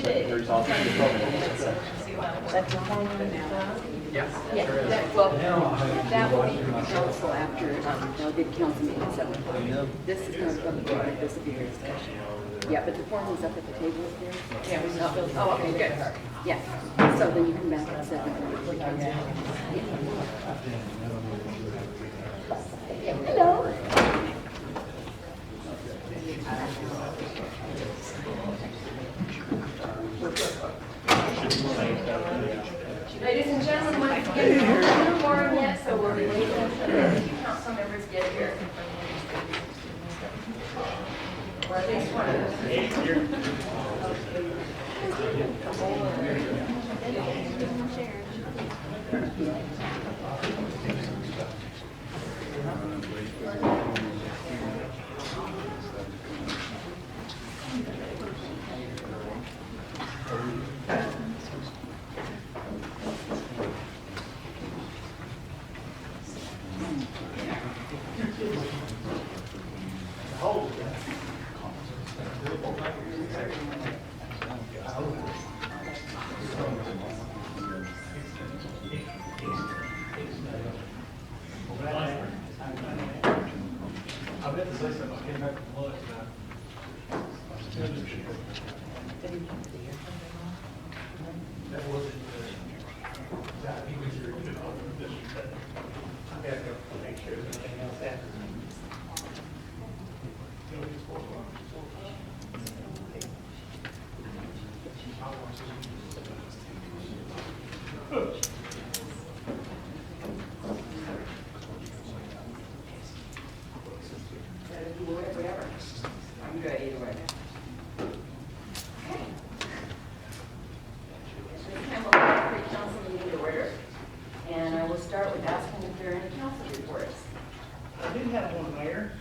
There's also the program. That's a phone number. Yeah. Yeah, that will be for the council after, they'll get council meeting at 7 o'clock. This is going to come to this will be your discussion. Yeah, but the form is up at the table up there. Yeah, we just filled. Oh, okay, good. Yeah, so then you come back at 7. Yeah. Hello. Ladies and gentlemen, once again, we're not in forum yet, so we'll be waiting until the two council members get here. Or at least one of them. I'm good either way. This council meeting to order, and I will start with asking if there are any council reports. I do have one, Mayor.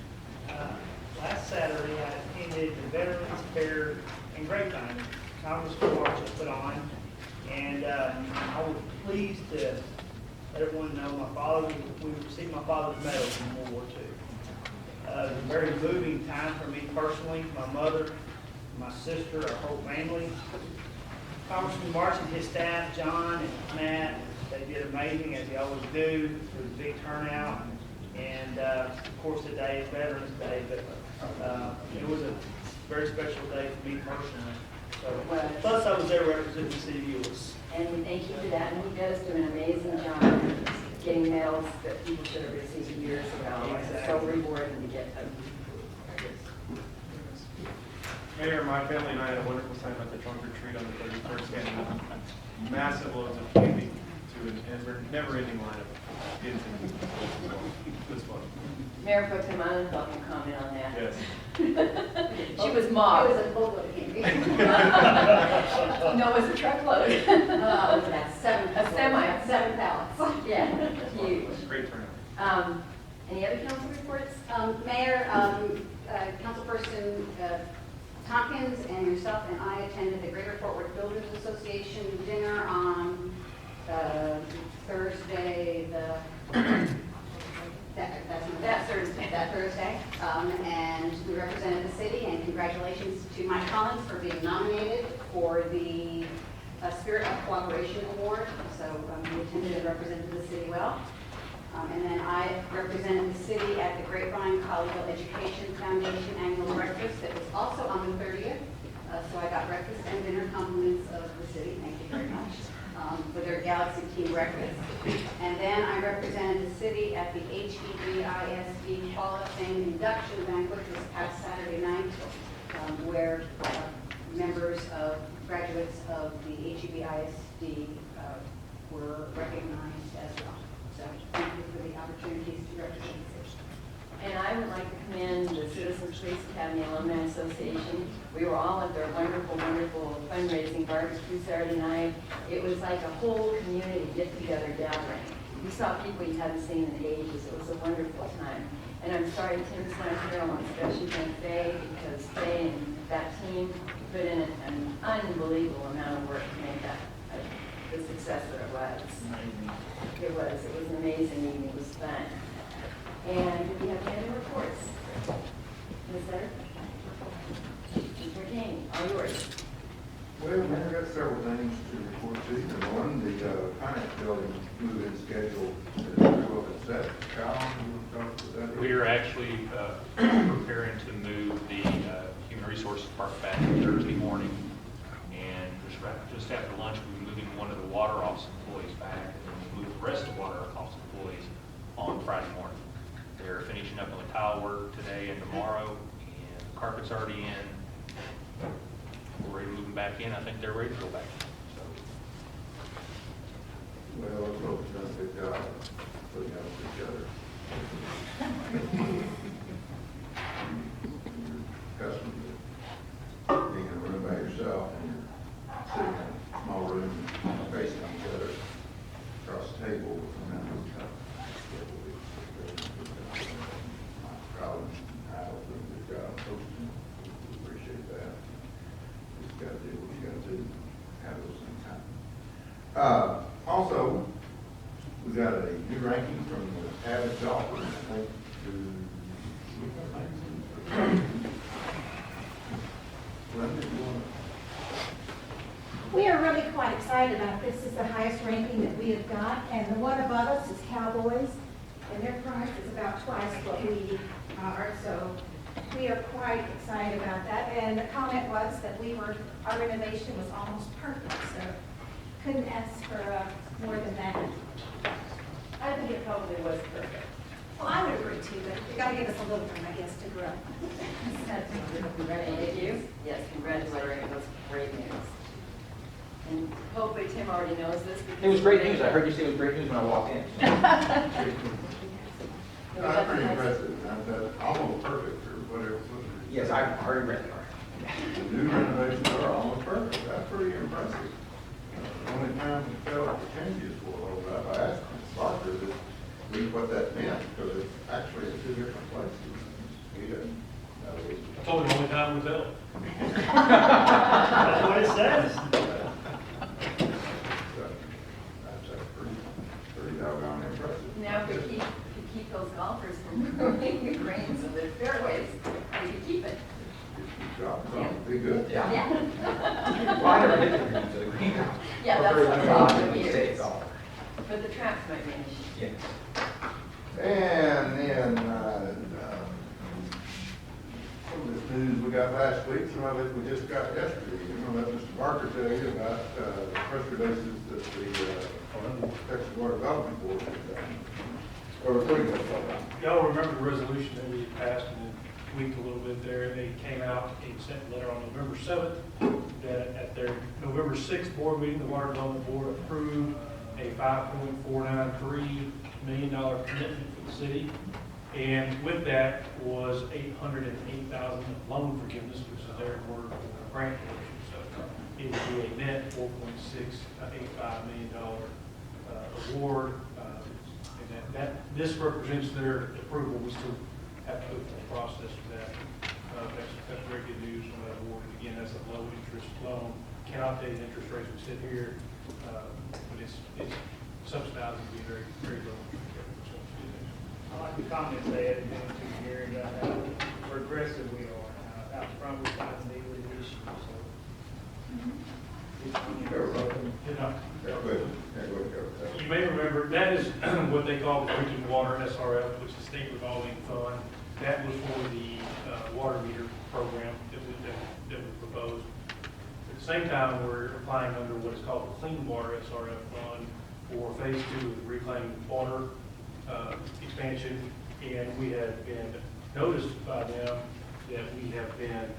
Last Saturday, I attended the Veterans Fair in Grapevine, Congressman March has put on, and I was pleased to let everyone know we received my father's medal from World War II. It was a very moving time for me personally, my mother, my sister, our whole family. Congressman March and his staff, John and Matt, they did amazing, as they always do. It was a big turnout, and of course today is Veterans Day, but it was a very special day for me personally. So, plus I was there representing the city of Euless. And we thank you for that, and he does do an amazing job getting medals that people should have received years ago. It's so rewarding to get them. Mayor, my family and I had a wonderful time at the trunk or treat on the 31st, and massive loads of candy to an never-ending line of kids. It was fun. Mayor Pro Tem Annenfeld can comment on that. Yes. She was mobbed. It was a boatload of candy. No, it was a truckload. That's 7. A semi. 7 pallets. Yeah, huge. Great turnout. Any other council reports? Mayor, Councilperson Tompkins and yourself and I attended the Greater Fort Worth Builders Association dinner on Thursday, that Thursday, and we represented the city, and congratulations to Mike Collins for being nominated for the Spirit of Cooperation Award. So we attended and represented the city well. And then I represented the city at the Grapevine Collegeville Education Foundation annual breakfast that was also on the 30th. So I got breakfast and dinner compliments of the city. Thank you very much for their Galaxy Team breakfast. And then I represented the city at the HEBISD Hall of Fame induction banquet this past Saturday night, where graduates of the HEBISD were recognized as well. So thank you for the opportunities to represent the city. And I would like to commend the Citizens Police Academy Alumni Association. We were all at their wonderful, wonderful fundraising barbecue Saturday night. It was like a whole community get-together gathering. You saw people you hadn't seen in ages. It was a wonderful time. And I'm sorry Tim's not here. I want to especially thank Faye, because Faye and that team put in an unbelievable amount of work to make that the success that it was. It was an amazing evening. It was fun. And do we have any other reports? Ms. Sutter? Mr. King, all yours. Well, we've got several things to report to you. One, the finance building move-in schedule is pretty well been set. Kyle, you want to talk about that? We are actually preparing to move the Human Resources Department back Thursday morning. And just after lunch, we'll be moving one of the water office employees back, and then we'll move the rest of the water office employees on Friday morning. They're finishing up on the tile work today and tomorrow, and the carpet's already in. We're ready to move them back in. I think they're ready to go back in. So, Well, let's hope it's done a good job putting up with each other. You're accustomed to being in a room by yourself and you're sitting in a small room facing each other across the table with a member of the Colin, I hope you do a good job hosting. We appreciate that. You just gotta do what you gotta do, have those things happen. Also, we got a new ranking from the average golfer, I think, Linda, you want We are really quite excited about this. This is the highest ranking that we have got, and the one above us is Cowboys, and their price is about twice what we are, so we are quite excited about that. And the comment was that our renovation was almost perfect, so couldn't ask for more than that. I think it probably was perfect. Well, I would agree too, but you gotta give us a little room, I guess, to grow. Thank you. Yes, congratulations, that's great news. And hopefully Tim already knows this. It was great news. I heard you say it was great news when I walked in. That's pretty impressive. That's almost perfect or whatever. Yes, I've already read it. The new renovations are almost perfect. That's pretty impressive. The only time we felt the changes were a little bit, I asked Barker to read what that meant, because it's actually in two different places. He didn't. I told him the only time was out. That's what it says. That's pretty doggone impressive. Now, if we keep those golfers from moving the greens of their fairways, we could keep it. Good job, Tom. Be good. Yeah. Yeah. Well, I never hit the green to the green. Yeah, that's Prefer what to I'm be talking safe years. golfer. But the traps might be an issue. Yes. And then, some of this news we got last week, some of it we just got yesterday. You know, let Mr. Barker tell you about the press releases that the Texas Water Development Board has done. Or what do you think about that? Y'all remember the resolution that we had passed and then tweaked a little bit there. They came out and sent a letter on November 7th that at their November 6th board meeting, the Water Development Board approved a $5.493 million commitment for the city. And with that was $808,000 loan forgiveness, which is their word for grant portion. So it would be a net $4.685 million award. And this represents their approval. We still have to go through the process for that. That's very good news on that award. And again, that's a low interest loan. Cannot pay the interest rates we sit here, but it's subsidized and be very, very low. I like the comments they had been to here about how progressive we are, and how front we fight and deal with the issues, so. You're welcome. You know, Yeah, go ahead. Yeah, go ahead. you may remember, that is what they call the drinking water SRF, which is state revolving fund. That was for the water meter program that we proposed. At the same time, we're applying under what is called the Clean Water SRF fund for phase 2 of the reclaimed water expansion. And we have been noticed by them that we have been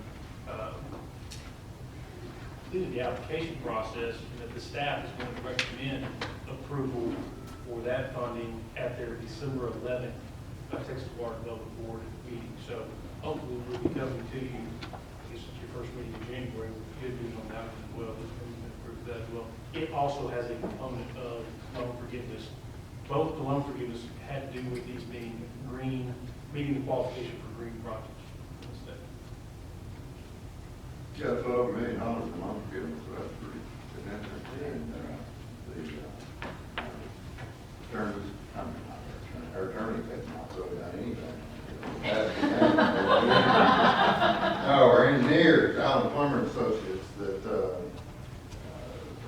completed the application process, and that the staff is going to recommend approval for that funding at their December 11th Texas Water Development Board meeting. So hopefully we'll be coming to you, I guess it's your first meeting in January, with good news on that one as well. We can approve that as well. It also has a component of loan forgiveness. Both the loan forgiveness had to do with these being green, meeting the qualification for green projects. Yeah, it's over $1 million a month forgiveness, so that's pretty significant. And the attorneys, our attorney has not really done anything. No, our engineers, Allen Plummer and Associates, that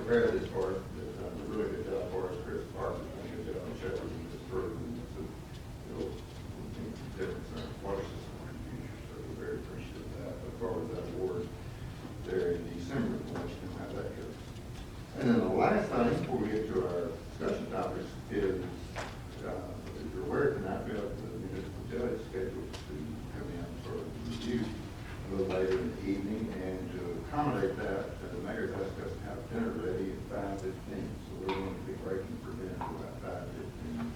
prepared this for us, has done a really good job for us. Chris Parker has done a good job on shepherding this through, and it'll make a difference in our water system in the future, so we're very appreciative of that. Look forward to that award there in December, and let you know how that goes. And then the last thing, before we get to our discussion topics, is, if you're aware tonight, we have the municipal judge scheduled to come in for a review a little later in the evening, and to accommodate that, the mayor's asked us to have dinner ready at 5:15, so we're going to be breaking for dinner at about 5:15,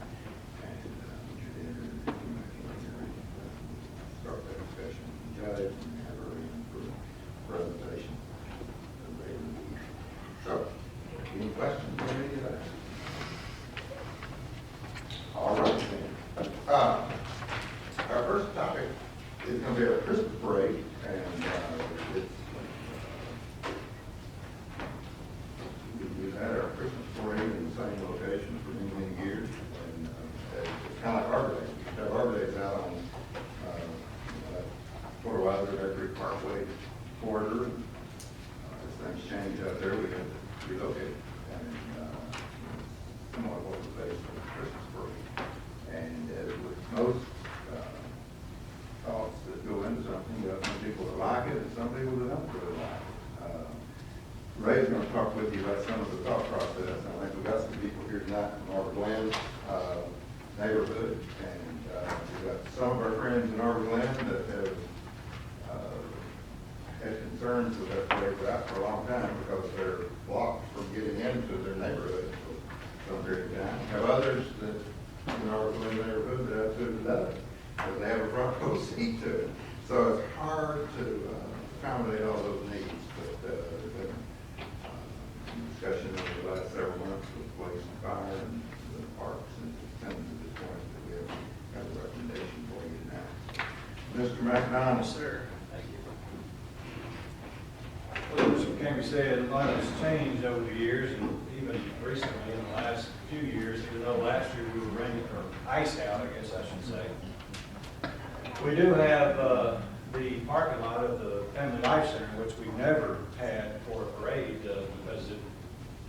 and your dinner, and start that discussion with the judge, and have her in for a presentation later in the evening. So, any questions on any of that? All right, then. Our first topic is going to be our Christmas parade, and we've had our Christmas parade in the same location for many, many years, and it's kind of like Arbor Daze. We have Arbor Daze out on Every Parkway corridor. As things change out there, we have to relocate, and somewhat what we face for the Christmas parade. And with most thoughts that go into something, you have some people that like it and some people that don't really like it. Ray's going to talk with you about some of the thought process. I think we've got some people here tonight from Arbor Glen neighborhood, and we've got some of our friends in Arbor Glen that have had concerns with that parade route for a long time because they're blocked from getting into their neighborhood for some period of time. We have others that in our neighborhood that have to another because they have a front row seat to it. So it's hard to accommodate all those needs. But there's been discussion over the last several months with police and fire and the parks, and it's come to this point that we have got a recommendation for you now. Mr. McDonald. Sir. Well, as Cammy said, a lot has changed over the years, and even recently in the last few years, even though last year we were raining, or iced out, I guess I should say. We do have the parking lot of the Family Life Center, which we never had for a parade, because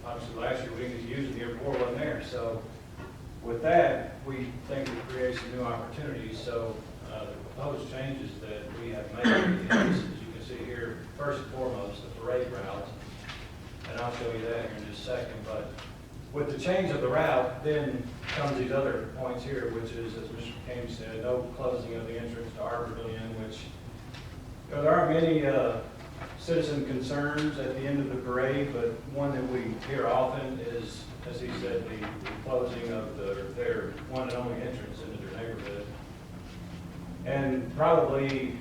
obviously last year we didn't use it, the year before wasn't there. So with that, we think it creates some new opportunities. So the proposed changes that we have made is, see here, first and foremost, the parade route, and I'll show you that here in just a second. But with the change of the route, then comes these other points here, which is, as Mr. King said, no closing of the entrance to Arbor Daze, which there are many citizen concerns at the end of the parade, but one that we hear often is, as he said, the closing of their one and only entrance into their neighborhood. And probably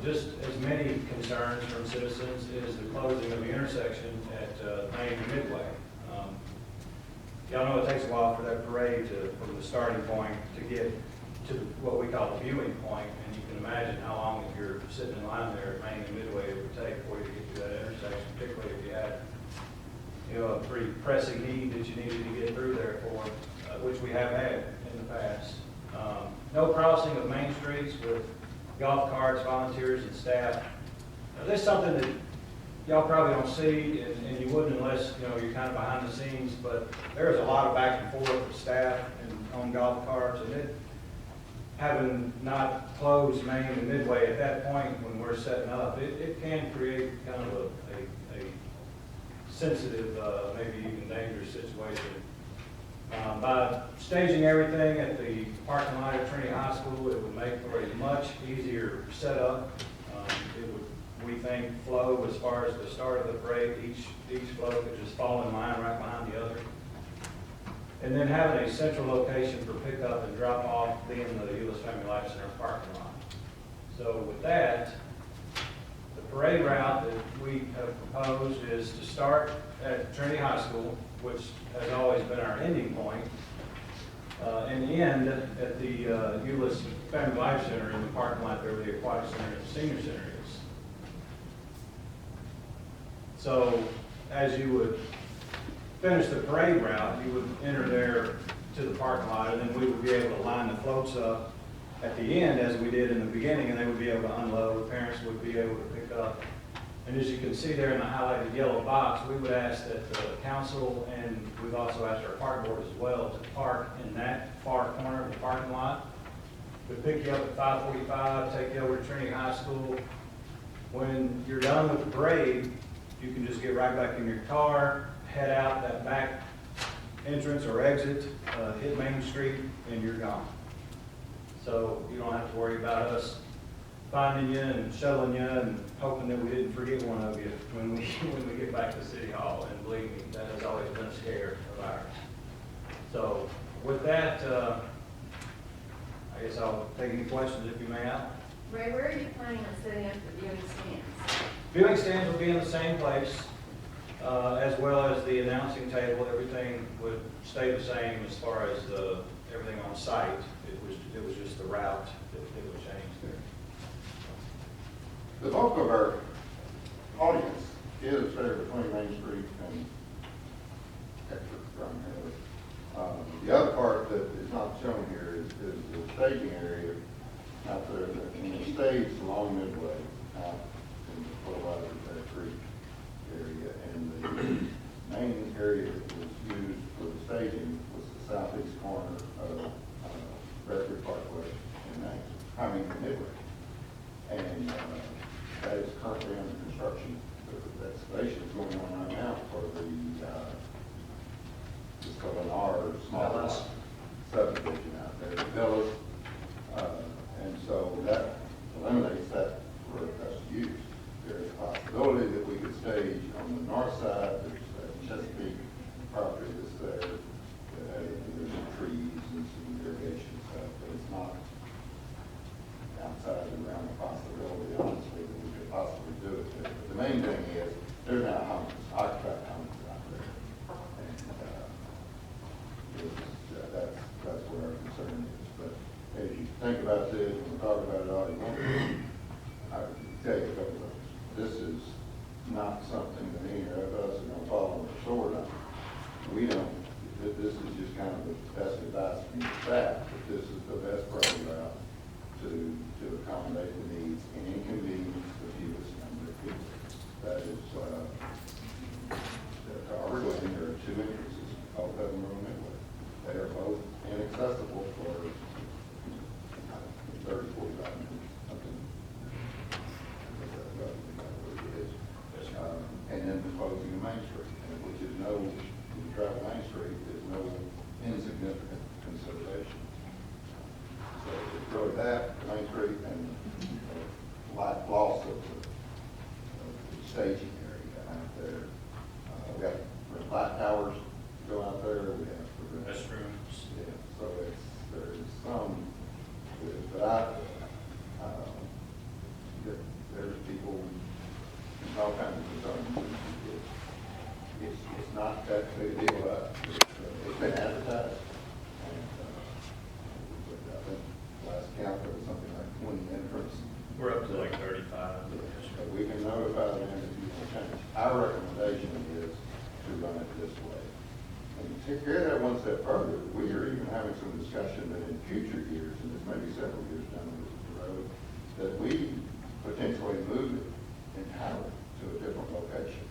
just as many concerns from citizens is the closing of the intersection at Main and Midway. Y'all know it takes a while for that parade from the starting point to get to what we call the viewing point, and you can imagine how long, if you're sitting in line there at Main and Midway, it would take for you to get to that intersection, particularly if you had, a pretty pressing need that you needed to get through there for, which we have had in the past. No crossing of main streets with golf carts, volunteers, and staff. Now, this is something that y'all probably don't see, and you wouldn't unless you're kind of behind the scenes. But there's a lot of back and forth with staff and on golf carts, and having not closed Main and Midway at that point when we're setting up, it can create kind of a sensitive, maybe even dangerous situation. By staging everything at the parking lot at Trinity High School, it would make for a much easier setup. It would, we think, flow as far as the start of the parade. Each flow could just fall in line right behind the other. And then having a central location for pickup and drop off being the Euless Family Life Center parking lot. So with that, the parade route that we have proposed is to start at Trinity High School, which has always been our ending point, and end at the Euless Family Life Center in the parking lot there where the Aquatic Center and the Senior Center is. So as you would finish the parade route, you would enter there to the parking lot, and then we would be able to line the floats up at the end as we did in the beginning, and they would be able to unload. Parents would be able to pick up And as you can see there in the highlighted yellow box, we would ask that the council, and we've also asked our park board as well, to park in that far corner of the parking lot. We pick you up at 5:45, take you over to Trinity High School. When you're done with the parade, you can just get right back in your car, head out that back entrance or exit, hit Main Street, and you're gone. So you don't have to worry about us finding you and shuttling you and hoping that we didn't forget one of you when we get back to City Hall. And believe me, that has always been a scare of ours. So with that, I guess I'll take any questions if you may have. Ray, where are you planning on setting up the viewing stands? Viewing stands will be in the same place, as well as the announcing table. Everything would stay the same as far as everything on site. It was just the route that would change there. The bulk of our audience is there between Main Street and Hector from here. The other part that is not shown here is the staging area out there, and the stage along Midway out in the Colorado Creek area. And the main area that was used for the staging was the southeast corner of Redwood Parkway and Midway. And that is currently under construction. That station is going on right now for the it's called an R small subdivision out there, the Euless. And so that eliminates that for us to use. There's a possibility that we could stage on the north side. There's Chesapeake property that's there. There's some trees and some irrigation stuff, but it's not outside the realm of possibility, honestly, that we could possibly do it. But the main thing is, there's now homes, occupied homes out there. And that's where our concern is. But as you think about this, and we talk about it all you want, I can tell you a couple of things. This is not something that any of us are going to follow on the sword on. We don't. This is just kind of the best advice from the staff, that this is the best probably route to accommodate the needs and inconvenience the fewest number of people. That is, to Arbor Daze, there are two entrances, both of them are on Midway. They are both inaccessible for 30, 45 minutes, something. And then the closing of Main Street, which is if you travel Main Street, is no insignificant consideration. So it's really that, Main Street, and loss of the staging area out there. We have light towers go out there. We have Restrooms. Yeah, so there is some, but there's people, all kinds of concerns. It's not that big a deal. It's been advertised. And, I think last count there was something like 20 entrants. We're up to like 35. But we can notify them if you want to change. Our recommendation is to run it this way. And to carry that one step further, we are even having some discussion that in future years, and this may be several years down the road, that we potentially move it entirely to a different location.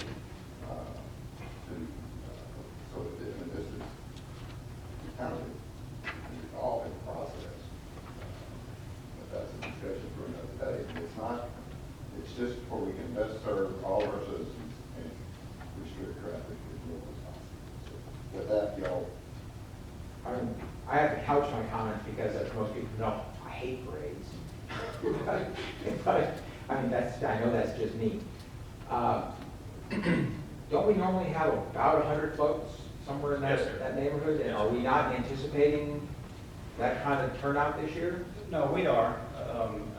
So that this is kind of all in the process. But that's a discussion for another day. It's just where we can best serve all of our citizens and restrict traffic as little as possible. So with that, y'all. I have to couch my comments because, as most people know, I hate parades. But I mean, I know that's just me. Don't we normally have about 100 floats somewhere in that neighborhood? And are we not anticipating that kind of turnout this year? No, we are.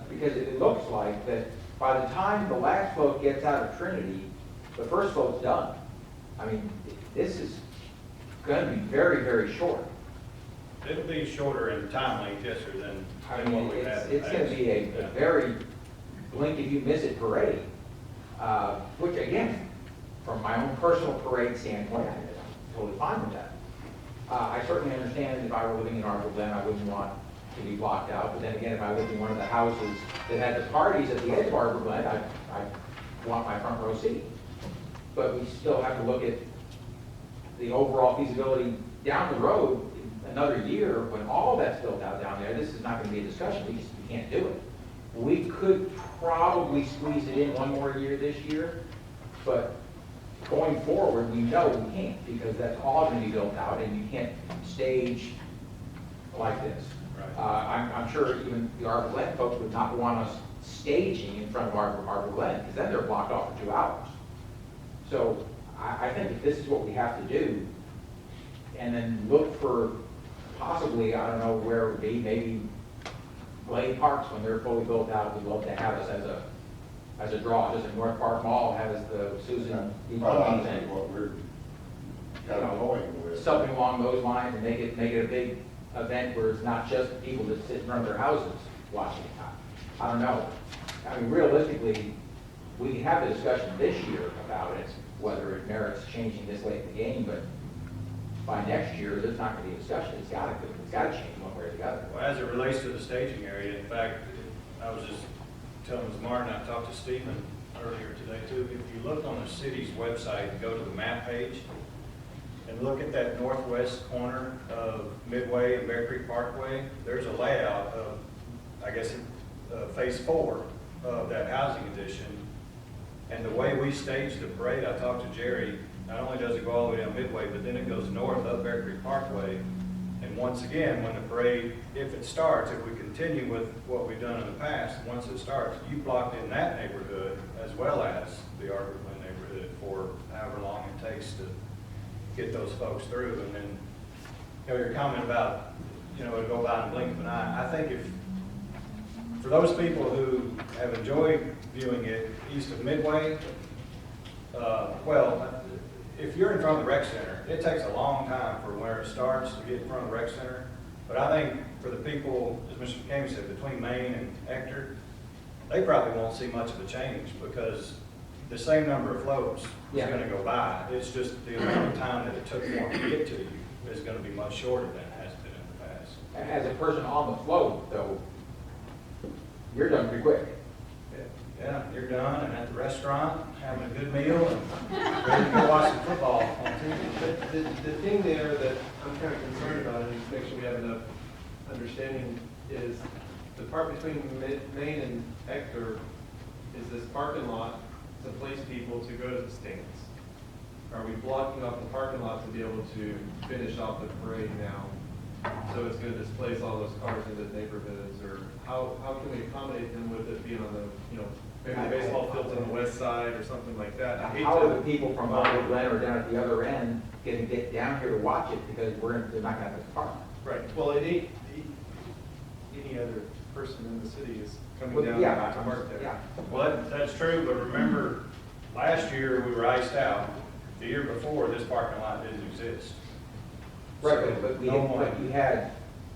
Because it looks like that by the time the last float gets out of Trinity, the first float's done. I mean, this is going to be very, very short. It'll be shorter in time length, yes, sir, than what we've had. It's going to be a very blink if you miss it parade, which again, from my own personal parade standpoint, I'm totally fine with that. I certainly understand if I were living in Arbor Daze, I wouldn't want to be blocked out. But then again, if I lived in one of the houses that had the parties at the edge of Arbor Daze, I'd want my front row seat. But we still have to look at the overall feasibility down the road, another year, when all that's built out down there. This is not gonna be a discussion, we can't do it. We could probably squeeze it in one more year this year, but going forward, we know we can't, because that's all gonna be built out, and you can't stage like this. I'm sure even the Arbor Glen folks would not want us staging in front of Arbor Glen, because then they're blocked off for 2 hours. So I think if this is what we have to do, and then look for possibly, I don't know where it would be, maybe Glade Parks, when they're fully built out, we'd love to have us as a draw, just in North Park Mall has the Susan. Well, I think what we're kind of going with. Something along those lines, and make it a big event where it's not just people that sit in front of their houses watching it. I don't know. I mean, realistically, we can have the discussion this year about it, whether it merits changing this late in the game, but by next year, there's not going to be a discussion. It's got to change one way or the other. Well, as it relates to the staging area, in fact, I was just telling Ms. Martin, I talked to Stephen earlier today too. If you look on the city's website, go to the map page, and look at that northwest corner of Midway and Bear Creek Parkway, there's a layout of, I guess, phase 4 of that housing addition. And the way we stage the parade, I talked to Jerry, not only does it go all the way down Midway, but then it goes north up Bear Creek Parkway. And once again, when the parade, if it starts, if we continue with what we've done in the past, once it starts, you blocked in that neighborhood as well as the Arbor Glen neighborhood for however long it takes to get those folks through. And then, you know, your comment about, you know, it'll go by in a blink of an eye. I think if, for those people who have enjoyed viewing it east of Midway, well, if you're in front of the rec center, it takes a long time for where it starts to get in front of the rec center. But I think for the people, as Mr. McCamey said, between Main and Hector, they probably won't see much of a change because the same number of floats is going to go by. It's just the amount of time that it took for them to get to you is going to be much shorter than it has been in the past. As a person on the float, though, you're done pretty quick. Yeah, you're done and at the restaurant, having a good meal and ready to go watch some football on TV. The thing there that I'm kind of concerned about, and just make sure we have enough understanding, is the part between Main and Hector is this parking lot to place people to go to the stands. Are we blocking off the parking lot to be able to finish off the parade now? So it's going to displace all those cars into the neighborhoods, or how can we accommodate them with it being on the, you know, maybe the baseball fields on the west side or something like that? How are the people from Arbor Glen or down at the other end going to get down here to watch it because they're not going to have a park? Right, well, any other person in the city is coming Well, down yeah, to park there. yeah. Well, that's true, but remember, last year we were iced out. The year before, this parking lot didn't exist. Right, but you had,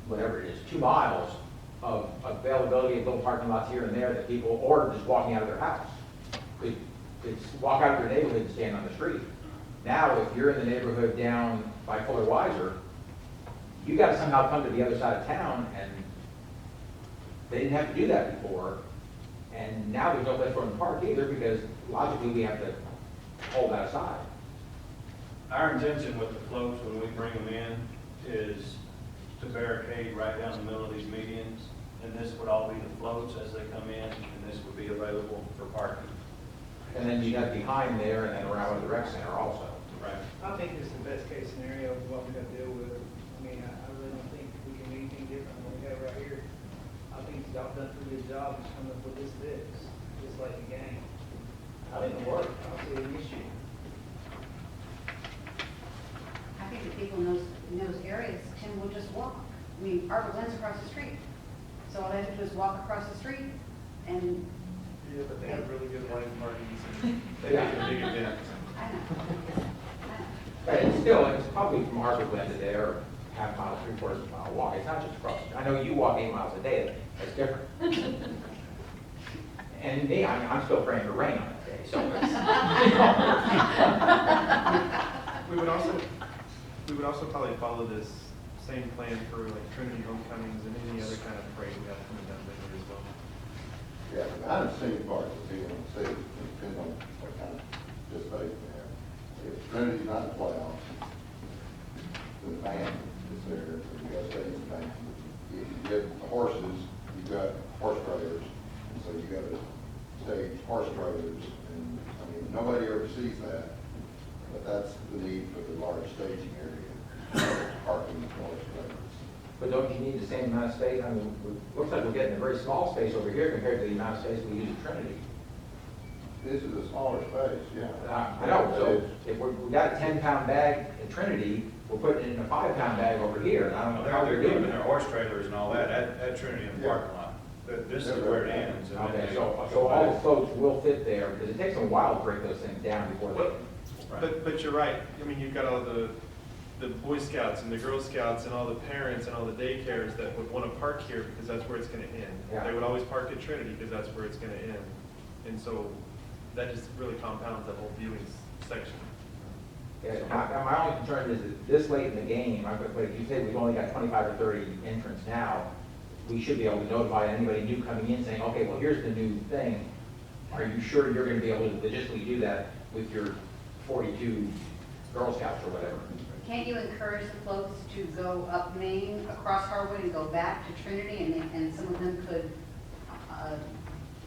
whatever it is, 2 miles of availability of little parking lots here and there that people ordered just walking out of their house. Could walk out of your neighborhood and stand on the street. Now, if you're in the neighborhood down by Fuller Weiser, you got to somehow come to the other side of town, and they didn't have to do that before. And now there's no place for them to park either, because logically we have to hold that aside. Our intention with the floats when we bring them in is to barricade right down the middle of these medians. And this would all be the floats as they come in, and this would be available for parking. And then you got behind there and then around the rec center also. Right. I think it's the best case scenario of what we got to deal with. I mean, I really don't think we can do anything different than we have right here. I think y'all done a pretty good job just coming up with this fix, just like the game. I think it'll work. I don't see an issue. I think the people in those areas, Tim, will just walk. I mean, Arbor Glen's across the street. So all they have to do is walk across the street and. Yeah, but they have really good wine parties and they make a big event. I know. But it's still, it's probably from Arbor Glen to there, half mile, 3/4 mile walk. It's not just across. I know you walk 8 miles a day. That's different. And me, I'm still praying to rain on that day. So we would also probably follow this same plan for like Trinity Homecomings and any other kind of parade we have coming down there as well. Yeah, behind the scenes part of being on the city, depends on what kind of participation they have. If Trinity's not in the playoffs, the band is there, so you got stage and band. If you get horses, you've got horse trailers, and so you got to stage horse trailers, and, I mean, nobody ever sees that, but that's the need for the large staging area, parking the horse trailers. But don't you need the same amount of space? I mean, it looks like we're getting a very small space over here compared to the amount of space we use at Trinity. This is a smaller space, yeah. I know, so if we got a 10-pound bag at Trinity, we're putting it in a 5-pound bag over here, and I don't know how They're we're doing keeping their it. horse trailers and all that at Trinity in the parking lot. But this is where it ends. and then Okay, they- so all the floats will fit there, because it takes them a while to break those things down before they. But you're right, I mean, you've got all the Boy Scouts and the Girl Scouts and all the parents and all the daycares that would want to park here because that's where it's gonna end. Yeah. They would always park at Trinity because that's where it's gonna end. And so that just really compounds that whole viewing section. Yeah, my only concern is that this late in the game, but if you say we've only got 25 or 30 entrants now, we should be able to notify anybody new coming in saying, okay, well, here's the new thing. Are you sure you're gonna be able to logistically do that with your 42 Girl Scouts or whatever? Can't you encourage the folks to go up Main, across Harwood, and go back to Trinity, and some of them could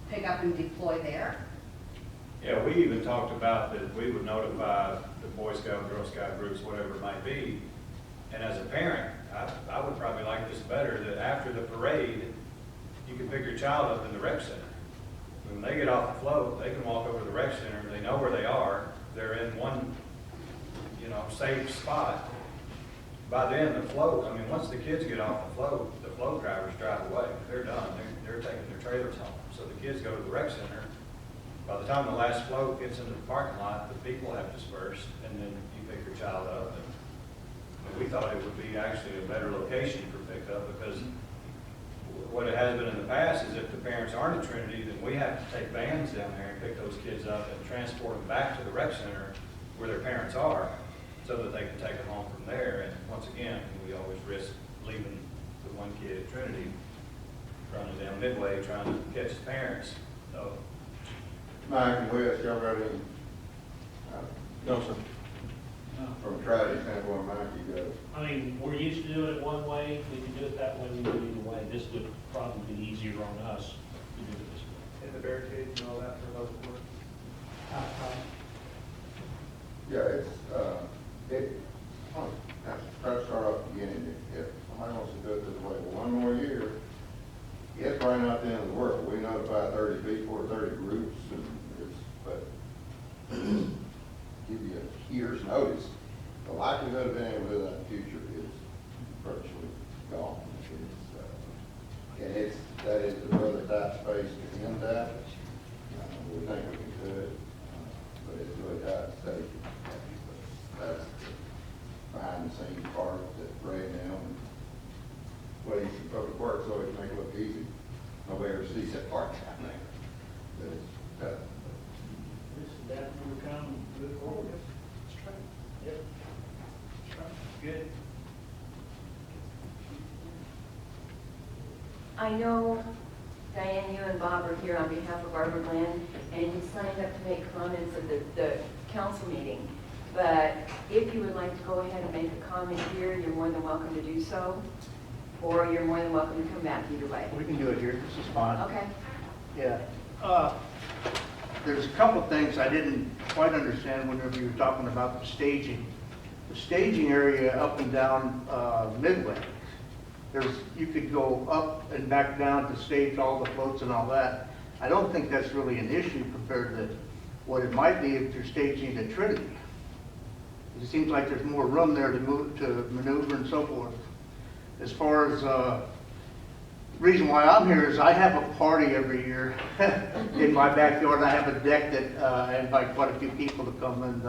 pick up and deploy there? Yeah, we even talked about that we would notify the Boy Scout, Girl Scout groups, whatever it might be. And as a parent, I would probably like this better, that after the parade, you can pick your child up in the rec center. When they get off the float, they can walk over to the rec center, they know where they are, they're in one, safe spot. By then, the float, I mean, once the kids get off the float drivers drive away, they're done, they're taking their trailers home. So the kids go to the rec center. By the time the last float gets into the parking lot, the people have dispersed, and then you pick your child up. And we thought it would be actually a better location for pickup, because what it has been in the past is if the parents aren't at Trinity, then we have to take vans down there and pick those kids up and transport them back to the rec center where their parents are, so that they can take them home from there. And once again, we always risk leaving the one kid at Trinity running down Midway trying to catch his parents. So, Mike and Wes, y'all got any? No, sir. From a tragedy standpoint, Mike, you got? I mean, we're used to doing it one way, we can do it that way, we do it either way. This would probably be easier on us to do it this way. And the barricades and all that for those work. Yeah, try to start off the beginning. If somebody wants to do it this way, one more year, it's probably not the end of the world. We notify 30 people or 30 groups, but give you a year's notice. The likelihood of being able to do that in the future is virtually gone. And that is the rather tight space to end that. We think we can do it, but it's really tight state. That's the behind the scenes part that Ray now and Ways and Public Works always make it look easy. Nobody ever sees that part down there. But it's tough. This is definitely become good forward. Let's try it. Yep. Let's try it. Good. I know, Diane, you and Bob are here on behalf of Arbor Land, and you signed up to make comments at the council meeting. But if you would like to go ahead and make a comment here, you're more than welcome to do so, or you're more than welcome to come back either way. We can do it here, this is fine. Okay? Yeah. There's a couple things I didn't quite understand whenever you were talking about the staging. The staging area up and down Midway, you could go up and back down to stage all the floats and all that. I don't think that's really an issue compared to what it might be if you're staging at Trinity. It seems like there's more room there to maneuver and so forth. As far as reason why I'm here is I have a party every year in my backyard. I have a deck that I invite quite a few people to come, and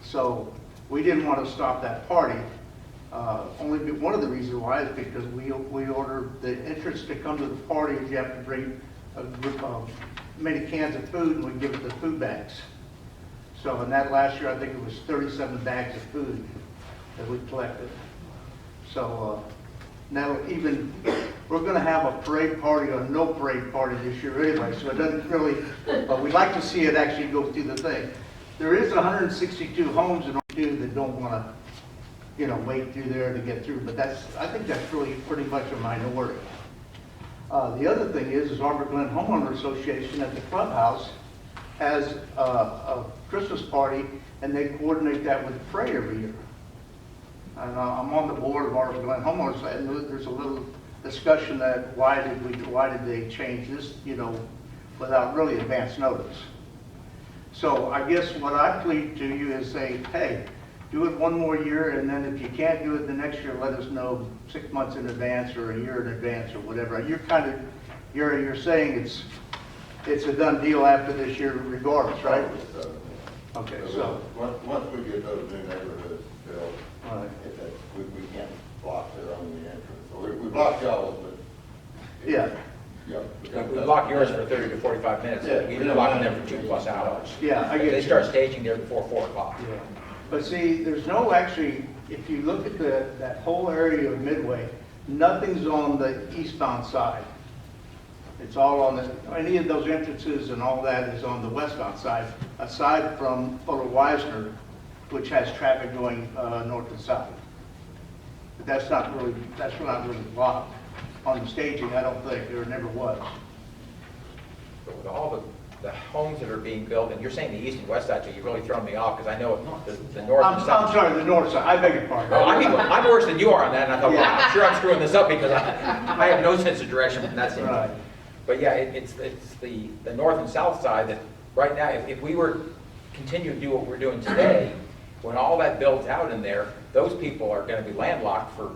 so we didn't want to stop that party. Only one of the reasons why is because we order the entrance to come to the party is you have to bring a group of many cans of food, and we give it the food bags. So in that last year, I think it was 37 bags of food that we collected. So now even we're gonna have a parade party or no parade party this year anyway, so it doesn't really, but we'd like to see it actually go through the thing. There is 162 homes in Orlando that don't wanna, you know, wait through there to get through, but I think that's really pretty much a minority. The other thing is Arbor Glen Homeowner Association at the clubhouse has a Christmas party, and they coordinate that with PRE every year. And I'm on the board of Arbor Glen Homeowners, and there's a little discussion that why did they change this, you know, without really advance notice. So I guess what I plead to you is say, hey, do it one more year, and then if you can't do it the next year, let us know 6 months in advance or a year in advance or whatever. You're saying it's a done deal after this year regardless, right? Okay, so. Once we get those new neighborhoods built, All right. we can't block their own entrance. So we block y'all, but. Yeah. Yeah. We block yours for 30 to 45 minutes. Yeah. We've been blocking them for 2+ hours. Yeah, I get They you. start staging there before 4 o'clock. Yeah. But see, there's no actually, if you look at that whole area of Midway, nothing's on the eastbound side. It's all on any of those entrances and all that is on the westbound side, aside from Fuller Wisner, which has traffic going north and south. But that's not really blocked on the staging, I don't think. There never was. But with all the homes that are being built, and you're saying the east and west side, so you've really thrown me off, because I know the north and south. I'm sorry, the north side, I beg your pardon. Oh, I'm worse than you are on that, and I thought, well, I'm sure I'm screwing this up because I have no sense of direction from that standpoint. Right. But yeah, it's the north and south side that, right now, if we were continue to do what we're doing today, when all that builds out in there, those people are going to be landlocked for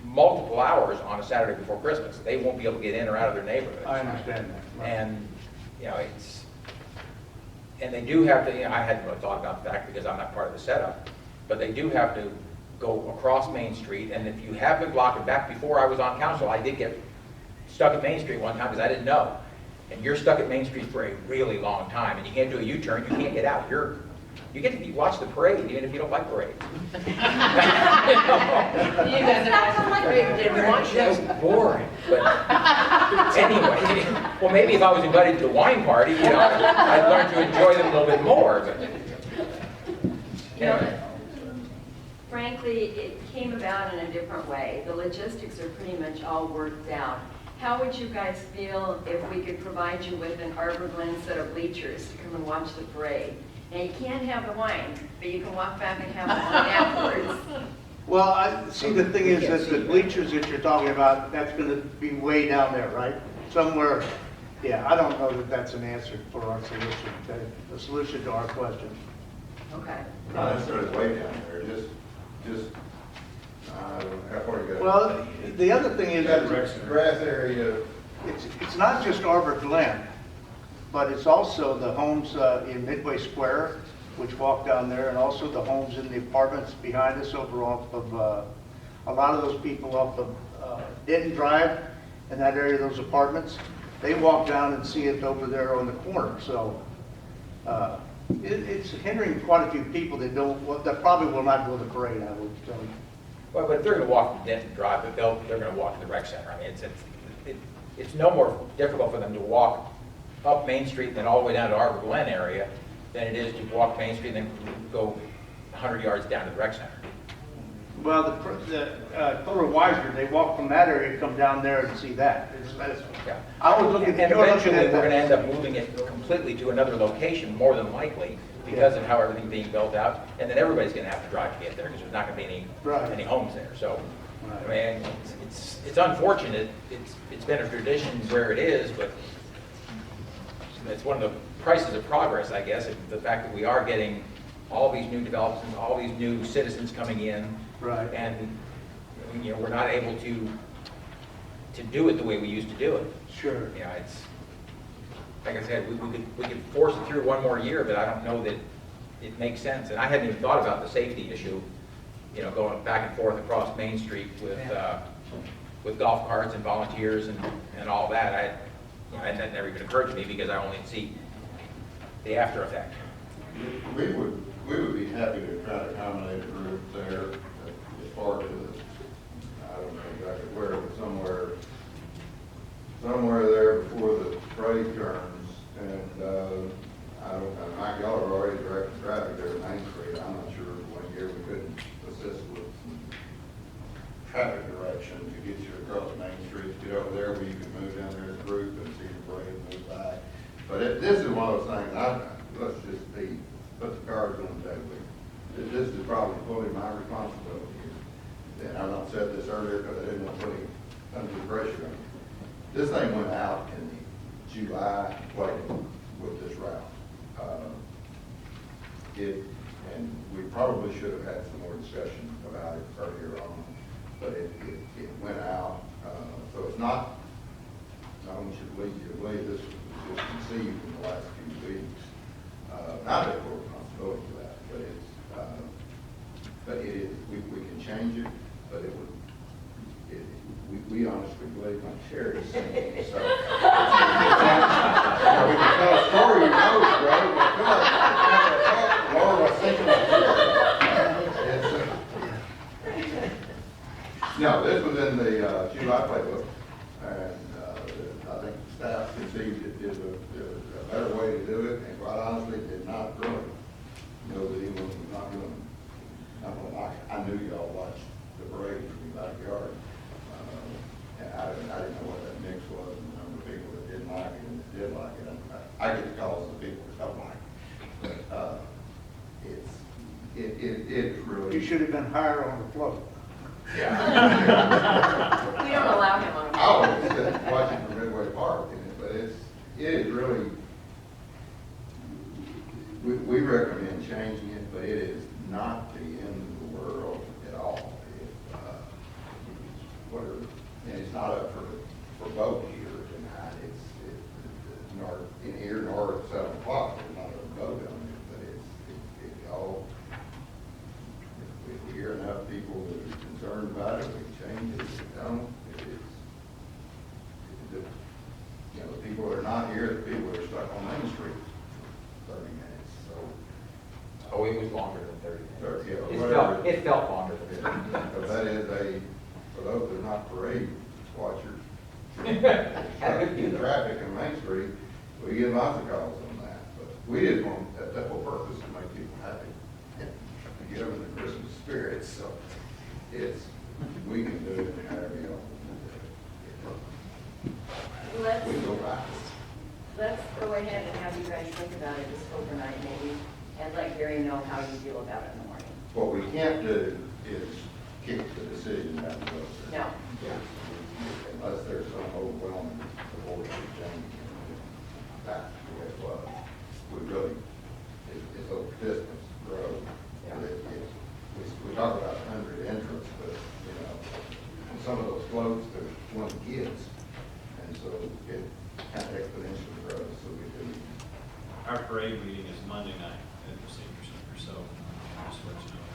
multiple hours on a Saturday before Christmas. They won't be able to get in or out of their neighborhoods. I understand that. Right. And, you know, and they do have to, you know, I hadn't really thought about that because I'm not part of the setup, but they do have to go across Main Street, and if you have been blocking, back before I was on council, I did get stuck at Main Street one time because I didn't know. And you're stuck at Main Street for a really long time, and you can't do a U-turn, you can't get out. You get to watch the parade, even if you don't like parades. You guys are watching the parade, did we watch It's it? just boring, but anyway, well, maybe if I was invited to the wine party, you know, I'd learn to enjoy them a little bit more, but. You know, frankly, it came about in a different way. The logistics are pretty much all worked out. How would you guys feel if we could provide you with an Arbor Glen set of bleachers to come and watch the parade? Now, you can't have the wine, but you can walk back and have the wine afterwards. Well, I see the thing is that the bleachers that you're talking about, that's going to be way down there, right? Somewhere, yeah, I don't know that that's an answer for our solution, the solution to our question. Okay. Not necessarily way down there, just, how far you got? Well, the other thing is, That grass area, it's not just Arbor Glen, but it's also the homes in Midway Square, which walk down there, and also the homes in the apartments behind us over off of, a lot of those people off of Denton Drive, in that area, those apartments, they walk down and see it over there on the corner. So it's hindering quite a few people that that probably will not go to the parade, I would tell you. Well, but if they're going to walk to Denton Drive, but they're going to walk to the rec center. I mean, it's no more difficult for them to walk up Main Street and then all the way down to Arbor Glen area than it is to walk Main Street and then go 100 yards down to the rec center. Well, the Fuller Wisner, they walk from that area, come down there and see that. Yeah. I was looking, And you're looking eventually, at we're going to end that. up moving it completely to another location, more than likely, because of how everything's being built out. And then everybody's going to have to drive to get there because there's not going to be any homes there. So, I mean, it's unfortunate. It's been a tradition where it is, but it's one of the prices of progress, I guess, the fact that we are getting all these new developments, all these new citizens coming in. Right. And, you know, we're not able to do it the way we used to do it. Sure. You know, it's, like I said, we could force it through one more year, but I don't know that it makes sense. And I hadn't even thought about the safety issue, you know, going back and forth across Main Street with golf carts and volunteers and all that. That never even occurred to me because I only see the after effect. we would be happy to try to accommodate a group there as far as, I don't know exactly where, but somewhere traffic direction to get you across Main Street, to get over there where you can move down there as a group and see the parade move by. But this is one of those things, let's just put the cards on the table. This is probably fully my responsibility. And I've not said this earlier because I didn't want to put any undue pressure on you. This thing went out in the July planning with this route. And we probably should have had some more discussion about it earlier on, but it went out. So it's not, I don't want you to believe this was just conceived in the last few weeks. I take full responsibility for that, but it is, we can change it, but it would, we honestly believe my chair is singing, so. We can tell a story, you know, right? I feel like Laura was thinking my chair. No, this was in the July playbook, and I think the staff conceived it is a better way to do it, and quite honestly, did not really know that he was not going to, I knew y'all watched the parade from the backyard. And I didn't know what that mix was, and the number of people that didn't like it and that did like it. I get the calls of people that don't like it. But it's really. You should have been higher on the float. Yeah. We don't allow him on. I always sit watching from Midway Park, but it is really, we recommend changing it, but it is not the end of the world at all. Whatever. And it's not up for vote here tonight. Nor in here nor at 7 o'clock. There's not a vote on it, but it's all. If we hear enough people that are concerned about it, we can change it. If we don't, you know, the people that are not here, the people that are stuck on Main Street, 30 minutes. So. Oh, it was longer than 30 minutes. Yeah, It felt longer than 30 minutes. But that is for those that are not parade watchers, traffic in Main Street, we get lots of calls on that. But we just want that whole purpose to make people happy, to get them in the Christmas spirit. So we can do it however you want. We go back. Let's go ahead and have you guys think about it this overnight maybe, and let Gary know how you feel about it in the morning. What we can't do is kick the decision down the road. No. Unless there's some overwhelming support for change. That's the way it was. We really, it's a distance road. We talk about 100 entrants, but, you know, in some of those floats, there's 20 kids. And so it kind of exponentially grows, so we do. Our parade meeting is Monday night at the senior center, so just let you know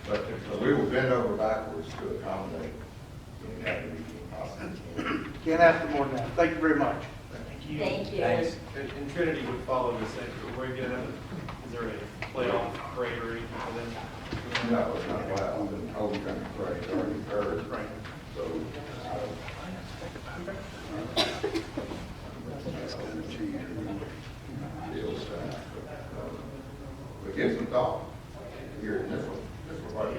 that. But we will bend over backwards to accommodate any other meeting possible. Can't ask for more than that. Thank you very much. Thank you. Thanks. And Trinity would follow the same. Where you gonna have is there a playoff parade or anything for them? No, it's not allowed. The homecoming parade already occurred. Right. So, we give some thought here in this one. This one, why don't we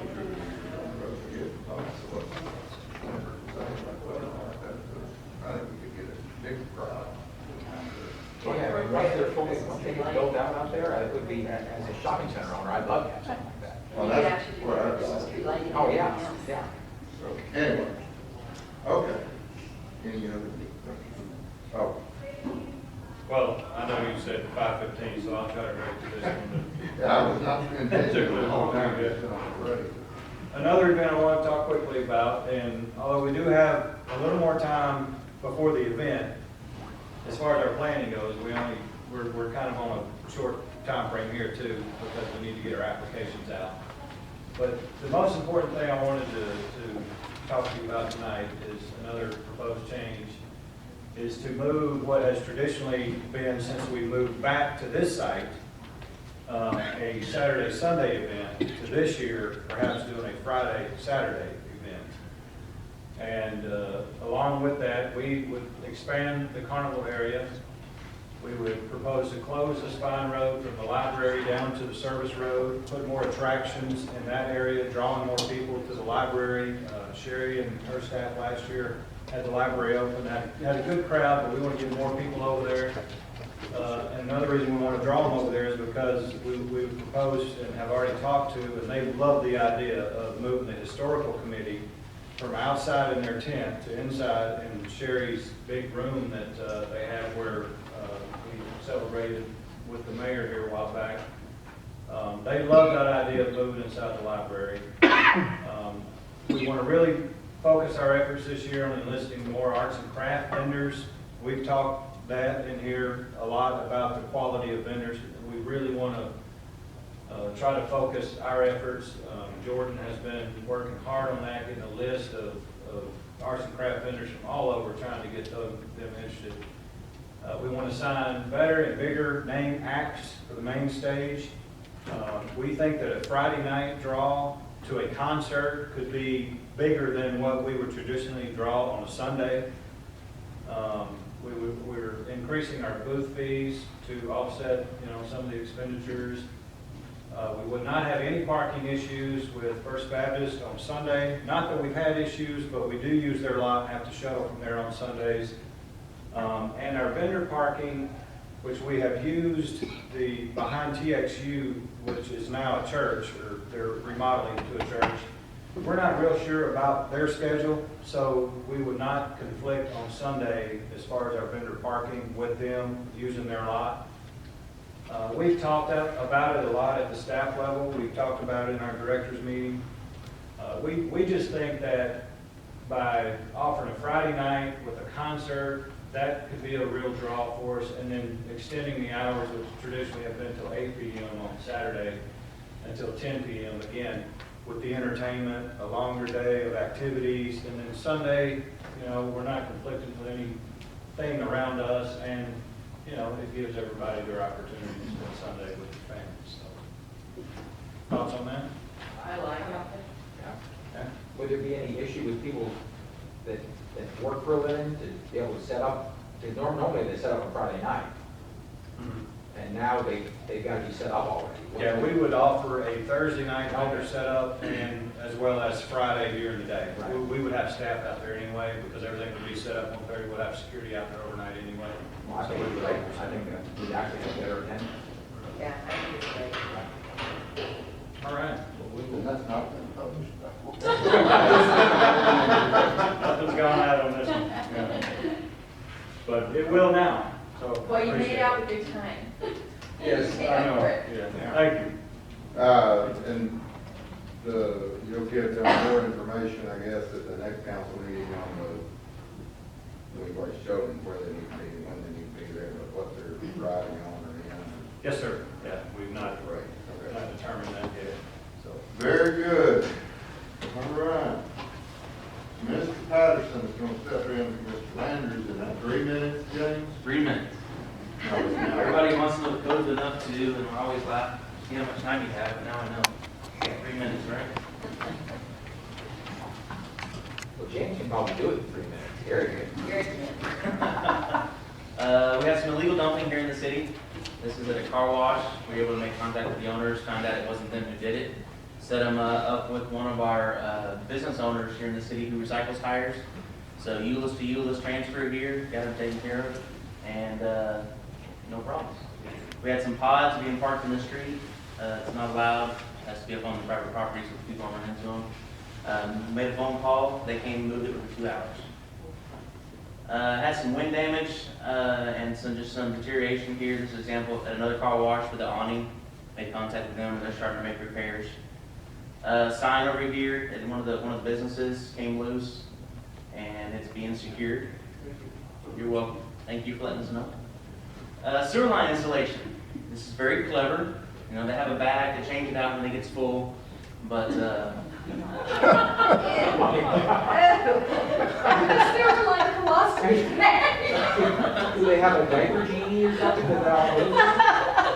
give some thought? So I think we could get a big crowd. Well, yeah, I mean, once they're fully, once they get built out there, it would be, as a shopping center owner, I'd love to have something like that. Well, You could that's actually do what I a Christmas thought. tree lighting. Oh, yeah, yeah. So, anyway. Okay. Any other? Oh. Well, I know you said 5:15, so I'll try to break to this one. Yeah, I was not intentionally Took a long time. ready. Another event I want to talk quickly about, and although we do have a little more time before the event, as far as our planning goes, we're kind of on a short time frame here too, because we need to get our applications out. But the most important thing I wanted to talk to you about tonight is another proposed change, is to move what has traditionally been, since we moved back to this site, a Saturday, Sunday event, to this year, perhaps doing a Friday, Saturday event. And along with that, we would expand the carnival area We would propose to close the spine road from the library down to the service road, put more attractions in that area, drawing more people to the library. Sherry and her staff last year had the library open, had a good crowd, but we want to get more people over there. And another reason we want to draw them over there is because we've proposed and have already talked to, and they love the idea of moving the historical committee from outside in their tent to inside in Sherry's big room that they have where we celebrated with the mayor here a while back. They love that idea of moving inside the library. We want to really focus our efforts this year on enlisting more arts and craft vendors. We've talked that in here a lot about the quality of vendors. We really want to try to focus our efforts. Jordan has been working hard on that, getting a list of arts and craft vendors from all over, trying to get them interested. We want to sign better and bigger name acts for the main stage. We think that a Friday night draw to a concert could be bigger than what we would traditionally draw on a Sunday. We're increasing our booth fees to offset, some of the expenditures. We would not have any parking issues with First Baptist on Sunday. Not that we've had issues, but we do use their lot, have to shuttle from there on Sundays. And our vendor parking, which we have used behind TXU, which is now a church, or they're remodeling to a church. We're not real sure about their schedule, so we would not conflict on Sunday as far as our vendor parking with them using their lot. We've talked about it a lot at the staff level. We've talked about it in our directors meeting. We just think that by offering a Friday night with a concert, that could be a real draw for us, and then extending the hours, which traditionally have been until 8 p.m. on Saturday until 10 p.m. again, with the entertainment, a longer day of activities, and then Sunday, we're not conflicted with anything around us, and it gives everybody their opportunity to spend Sunday with their families. So, thoughts on that? I like it. Yeah. Would there be any issue with people that work for a living to be able to set up? Because normally they set up on Friday night, and now they've got to be set up already. Yeah, we would offer a Thursday night vendor setup, and as well as Friday during the day. Right. We would have staff out there anyway, because everything would be set up on Thursday. We'll have security out there overnight anyway. Well, I think it would be great. I think we'd actually have better attendance. Yeah, I think it's great. All right. And that's not been published. Nothing's gone out on this one. Yeah. But it will now, so. Well, you made appreciate out it. a good time. Yes, You I paid know, for it. yeah, thank you. And you'll give them more information, I guess, at the next council meeting on we've already showed them where they need to be, when they need to be there, but what they're riding on or in. Yes, sir. Yeah, we've not Okay. determined that yet, so. Very good. All right. Mr. Patterson is going to step in for Mr. Landers in that 3 minutes, James? 3 minutes. No, it's not. Everybody wants to know the code's enough to do, and I always laugh, see how much time you have, but now I know. You got 3 minutes, right? Well, James can probably do it in 3 minutes. Very good. Very good. We have some illegal dumping here in the city. This is at a car wash. We were able to make contact with the owners, found out it wasn't them who did it. Set them up with one of our business owners here in the city who recycles tires. So Euless to Euless transfer here, got them taken care of, and no problems. We had some pods being parked in the street. It's not allowed. Has to be up on the private property so people don't run into them. Made a phone call. They came and moved it within 2 hours. Had some wind damage and some deterioration here. This is an example at another car wash with the awning. Made contact with them. They're starting to make repairs. Sign over here at one of the businesses came loose, and it's being secured. You're welcome. Thank you for letting us know. Sewer line installation. This is very clever. They have a bag to change it out when it gets full, but Do they have a diaper genie or something?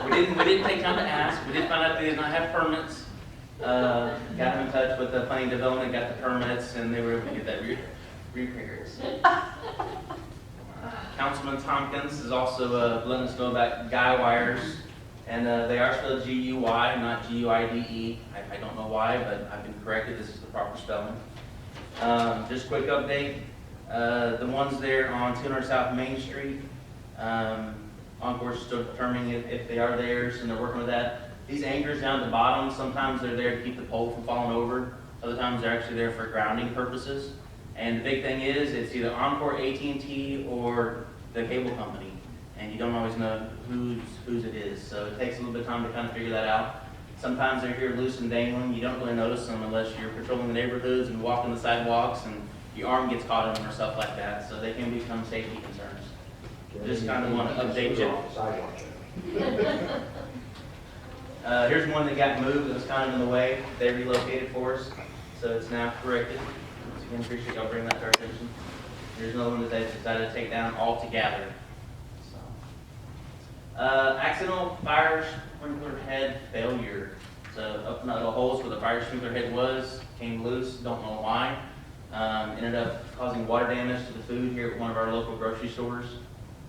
we didn't take time to ask. We did find out they did not have permits. Got them in touch with the planning development, got the permits, and they were able to get that repairs. Councilman Tompkins is also letting us know about guy wires, and they are spelled G-U-Y, not G-U-I-D-E. I don't know why, but I've been corrected. This is the proper spelling. Just quick update. The ones there on 200 South Main Street, Encore's still determining if they are theirs, and they're working with that. These anchors down at the bottom, sometimes they're there to keep the pole from falling over. Other times they're actually there for grounding purposes. And the big thing is, it's either Encore, AT&T, or the cable company. And you don't always know whose it is. So it takes a little bit of time to kind of figure that out. Sometimes they're here loose and dangling. You don't really notice them unless you're patrolling the neighborhoods and walking the sidewalks and your arm gets caught in them or stuff like that. So they can become safety concerns. Just kind of want to update you. Here's one that got moved that was kind of in the way. They relocated for us. So it's now corrected. Once again, appreciate y'all bringing that to our attention. Here's another one that they decided to take down altogether. So, accidental fire sprinkler head failure. So up in the holes where the fire sprinkler head was, came loose, don't know why. Ended up causing water damage to the food here at one of our local grocery stores.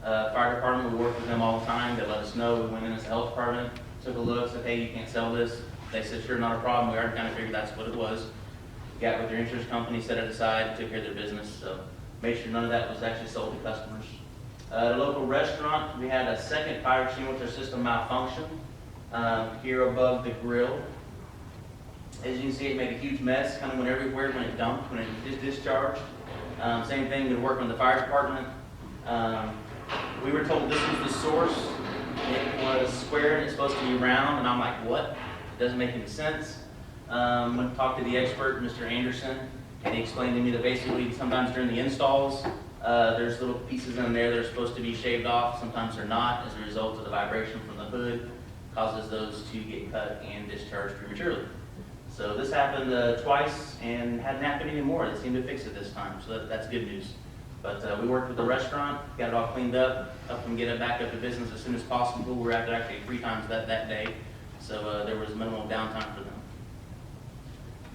Fire department, we work with them all the time. They let us know. We went in as the health department, took a look, said, hey, you can't sell this. They said, sure, not a problem. We already kind of figured that's what it was. Got with their insurance company, set it aside, took care of their business. So made sure none of that was actually sold to customers. At a local restaurant, we had a second fire extinguisher system malfunction here above the grill. As you can see, it made a huge mess, kind of went everywhere when it dumped, when it discharged. Same thing, we work on the fire department. We were told this was the source. It was square and it's supposed to be round, and I'm like, what? It doesn't make any sense. Went to talk to the expert, Mr. Anderson, and he explained to me that basically sometimes during the installs, there's little pieces in there that are supposed to be shaved off. Sometimes they're not, as a result of the vibration from the hood, causes those to get cut and discharged prematurely. So this happened twice and hadn't happened anymore. They seemed to fix it this time, so that's good news. But we worked with the restaurant, got it all cleaned up, helped them get it back up to business as soon as possible. We were out there actually 3 times that day, so there was minimal downtime for them.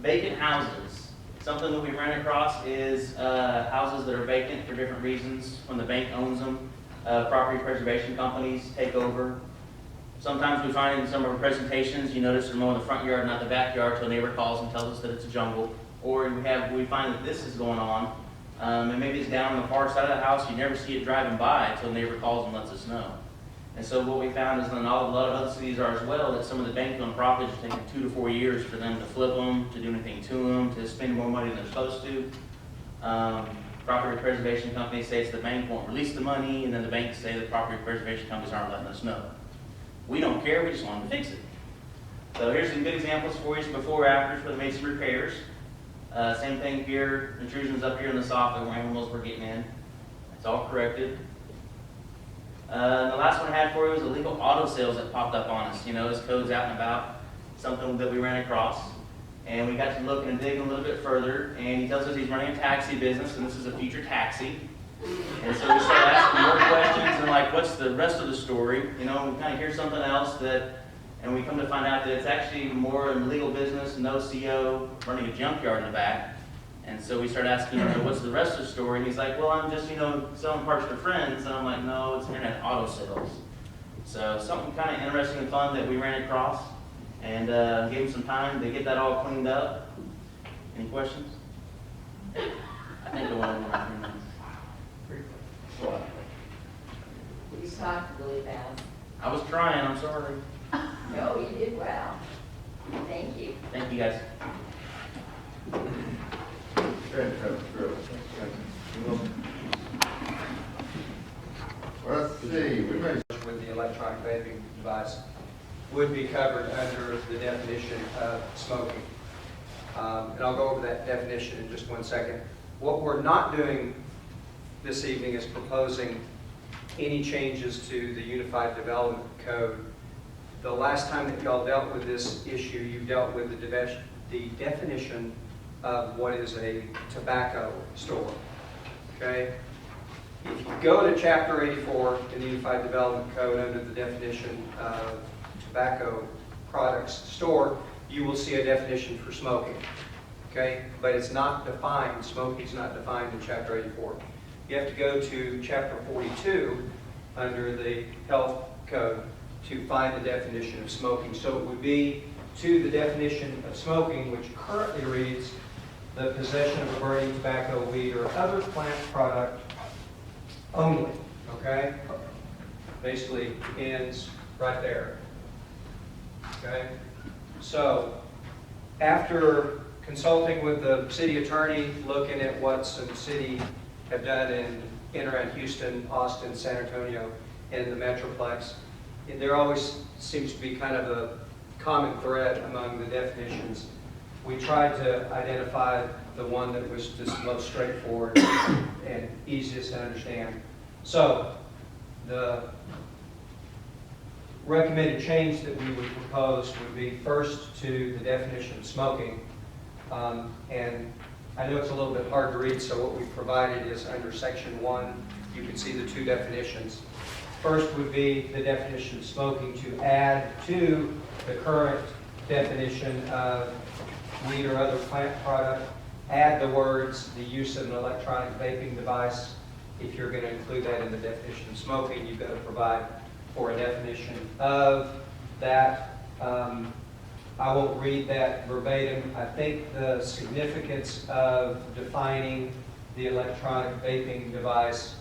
Vacant houses. Something that we ran across is houses that are vacant for different reasons. When the bank owns them, property preservation companies take over. Sometimes we find in some of our presentations, you notice they're mowing the front yard, not the backyard, till a neighbor calls and tells us that it's a jungle. Or we find that this is going on, and maybe it's down on the far side of the house. You never see it driving by until a neighbor calls and lets us know. And so what we found is that a lot of other cities are as well, that some of the bank-owned properties are taking 2 to 4 years for them to flip them, to do anything to them, to spend more money than they're supposed to. Property preservation companies say it's the bank won't release the money, and then the banks say the property preservation companies aren't letting us know. We don't care, we just want them to fix it. So here's some good examples for you, some before and afters where they made some repairs. Same thing here, intrusions up here in the soffit where animals were getting in. It's all corrected. The last one I had for you was illegal auto sales that popped up on us. You know, this code's out and about, something that we ran across. And we got to look and dig a little bit further, and he tells us he's running a taxi business, and this is a future taxi. And so we start asking more questions, and like, what's the rest of the story? You know, we kind of hear something else and we come to find out that it's actually more an illegal business, no CO, running a junkyard in the back. And so we start asking, you know, what's the rest of the story? And he's like, well, I'm just, you know, selling parts for friends. And I'm like, no, it's internet auto sales. So something kind of interesting and fun that we ran across, and gave him some time to get that all cleaned up. Any questions? I think I went over my 3 minutes. You talked really fast. I was trying, I'm sorry. No, you did well. Thank you. Thank you, guys. Let's see, we may with the electronic vaping device would be covered under the definition of smoking. And I'll go over that definition in just 1 second. What we're not doing this evening is proposing any changes to the Unified Development Code. The last time that y'all dealt with this issue, you dealt with the definition of what is a tobacco store, okay? If you go to Chapter 84 in the Unified Development Code under the definition of tobacco products store, you will see a definition for smoking, okay? But it's not defined, smoking is not defined in Chapter 84. you have to go to chapter 42 under the health code to find the definition of smoking. So it would be to the definition of smoking, which currently reads, the possession of a burning tobacco, weed, or other plant product only, okay? Basically ends right there, okay? So after consulting with the city attorney, looking at what some city have done in and around Houston, Austin, San Antonio, and the Metroplex, there always seems to be kind of a common thread among the definitions. We tried to identify the one that was just most straightforward and easiest to understand. So the recommended change that we would propose would be first to the definition of smoking. And I know it's a little bit hard to read, so what we've provided is under section 1, you can see the two definitions. First would be the definition of smoking to add to the current definition of weed or other plant product, add the words, the use of an electronic vaping device. If you're going to include that in the definition of smoking, you've got to provide for a definition of that. I won't read that verbatim. I think the significance of defining the electronic vaping device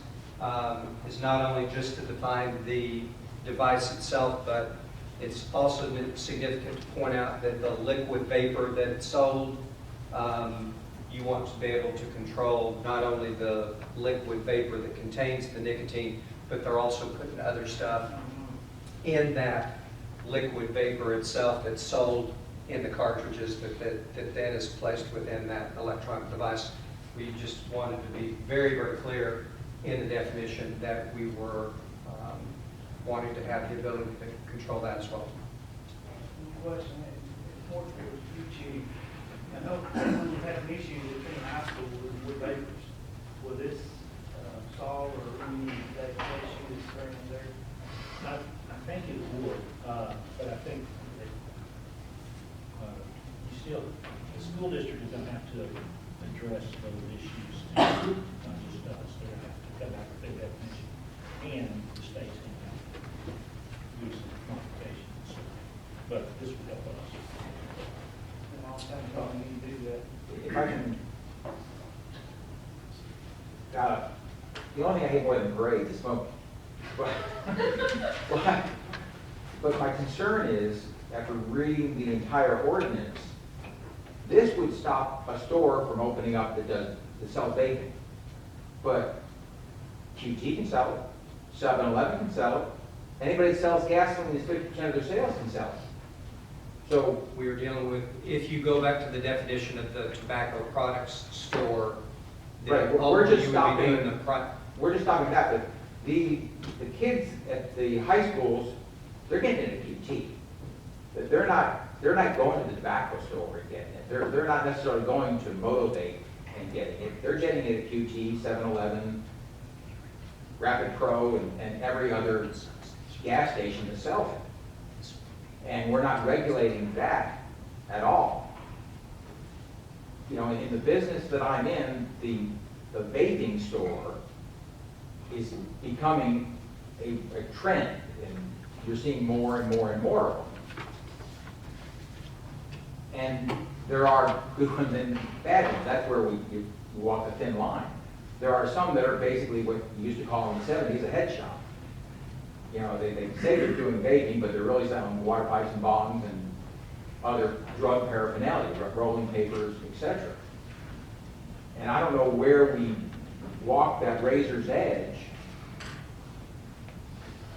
is not only just to define the device itself, but it's also significant to point out that the liquid vapor that it's sold, you want to be able to control not only the liquid vapor that contains the nicotine, but they're also putting other stuff in that liquid vapor itself that's sold in the cartridges that then is placed within that electronic device. We just wanted to be very, very clear in the definition that we were wanting to have the ability to control that as well. Question, more towards you, Chief. I know when you had an issue between high school with vapors, will this solve or any that issue is around there? I think it would, but I think that you still, the school district is going to have to address those issues, not just us. They're going to have to come out with their definition, and the state's going to have to do some modifications. But this would help us. And all the time you need to do that. If I can, the only thing I hate more than parades is smoking. But my concern is, after reading the entire ordinance, this would stop a store from opening up that sells vaping. But QT can sell it, 7-Eleven can sell it, anybody that sells gasoline is 50% of their sales can sell it. So We are dealing with, if you go back to the definition of the tobacco products store, right, then we're just you would be stopping. doing the We're just stopping that, but the kids at the high schools, they're getting it at QT. But they're not going to the tobacco store and getting it. They're not necessarily going to Motovate and getting it. They're getting it at QT, 7-Eleven, Rapid Pro, and every other gas station that sells it. And we're not regulating that at all. You know, in the business that I'm in, the vaping store is becoming a trend, and you're seeing more and more and more of them. And there are good ones and bad ones. That's where you walk a thin line. There are some that are basically what you used to call in the 70s a head shop. You know, they say they're doing vaping, but they're really selling water pipes and bongs and other drug paraphernalia, rolling papers, etc. And I don't know where we walk that razor's edge,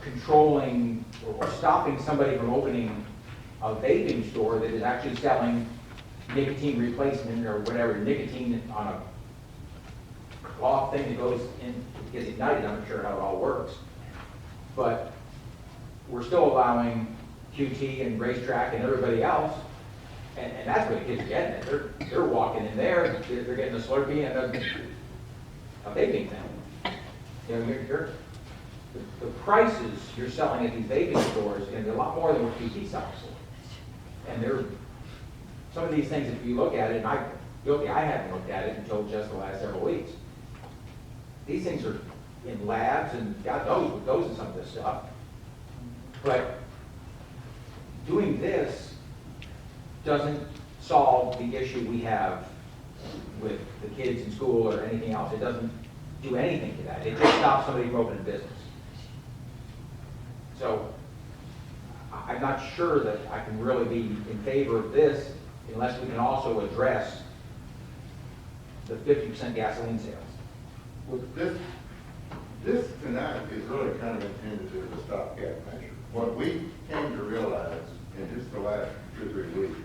controlling or stopping somebody from opening a vaping store that is actually selling nicotine replacement or whatever, nicotine on a cloth thing that goes in, gets ignited. I'm not sure how it all works. But we're still allowing QT and Racetrack and everybody else, and that's what the kids are getting it. They're walking in there, they're getting a Slurpee and a vaping thing. You know, the prices you're selling at these vaping stores can be a lot more than what QT sells for. And some of these things, if you look at it, and I hadn't looked at it until just the last several weeks. these things are in labs, and God knows what goes in some of this stuff. But doing this doesn't solve the issue we have with the kids in school or anything else. It doesn't do anything to that. It just stops somebody from opening a business. So I'm not sure that I can really be in favor of this unless we can also address the 50% gasoline sales. Well, this tonight is really kind of intended as a stopgap measure. What we came to realize in just the last 2 or 3 weeks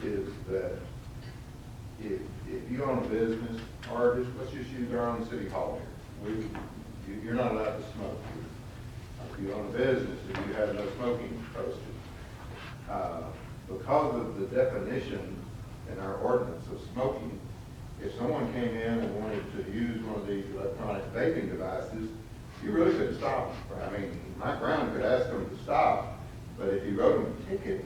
is that if you own a business, or just, let's just use our own city hall here. You're not allowed to smoke here. If you own a business and you have no smoking posted, because of the definition in our ordinance of smoking, if someone came in and wanted to use one of these electronic vaping devices, you really couldn't stop them. I mean, Mike Brown could ask them to stop, but if you wrote them a ticket,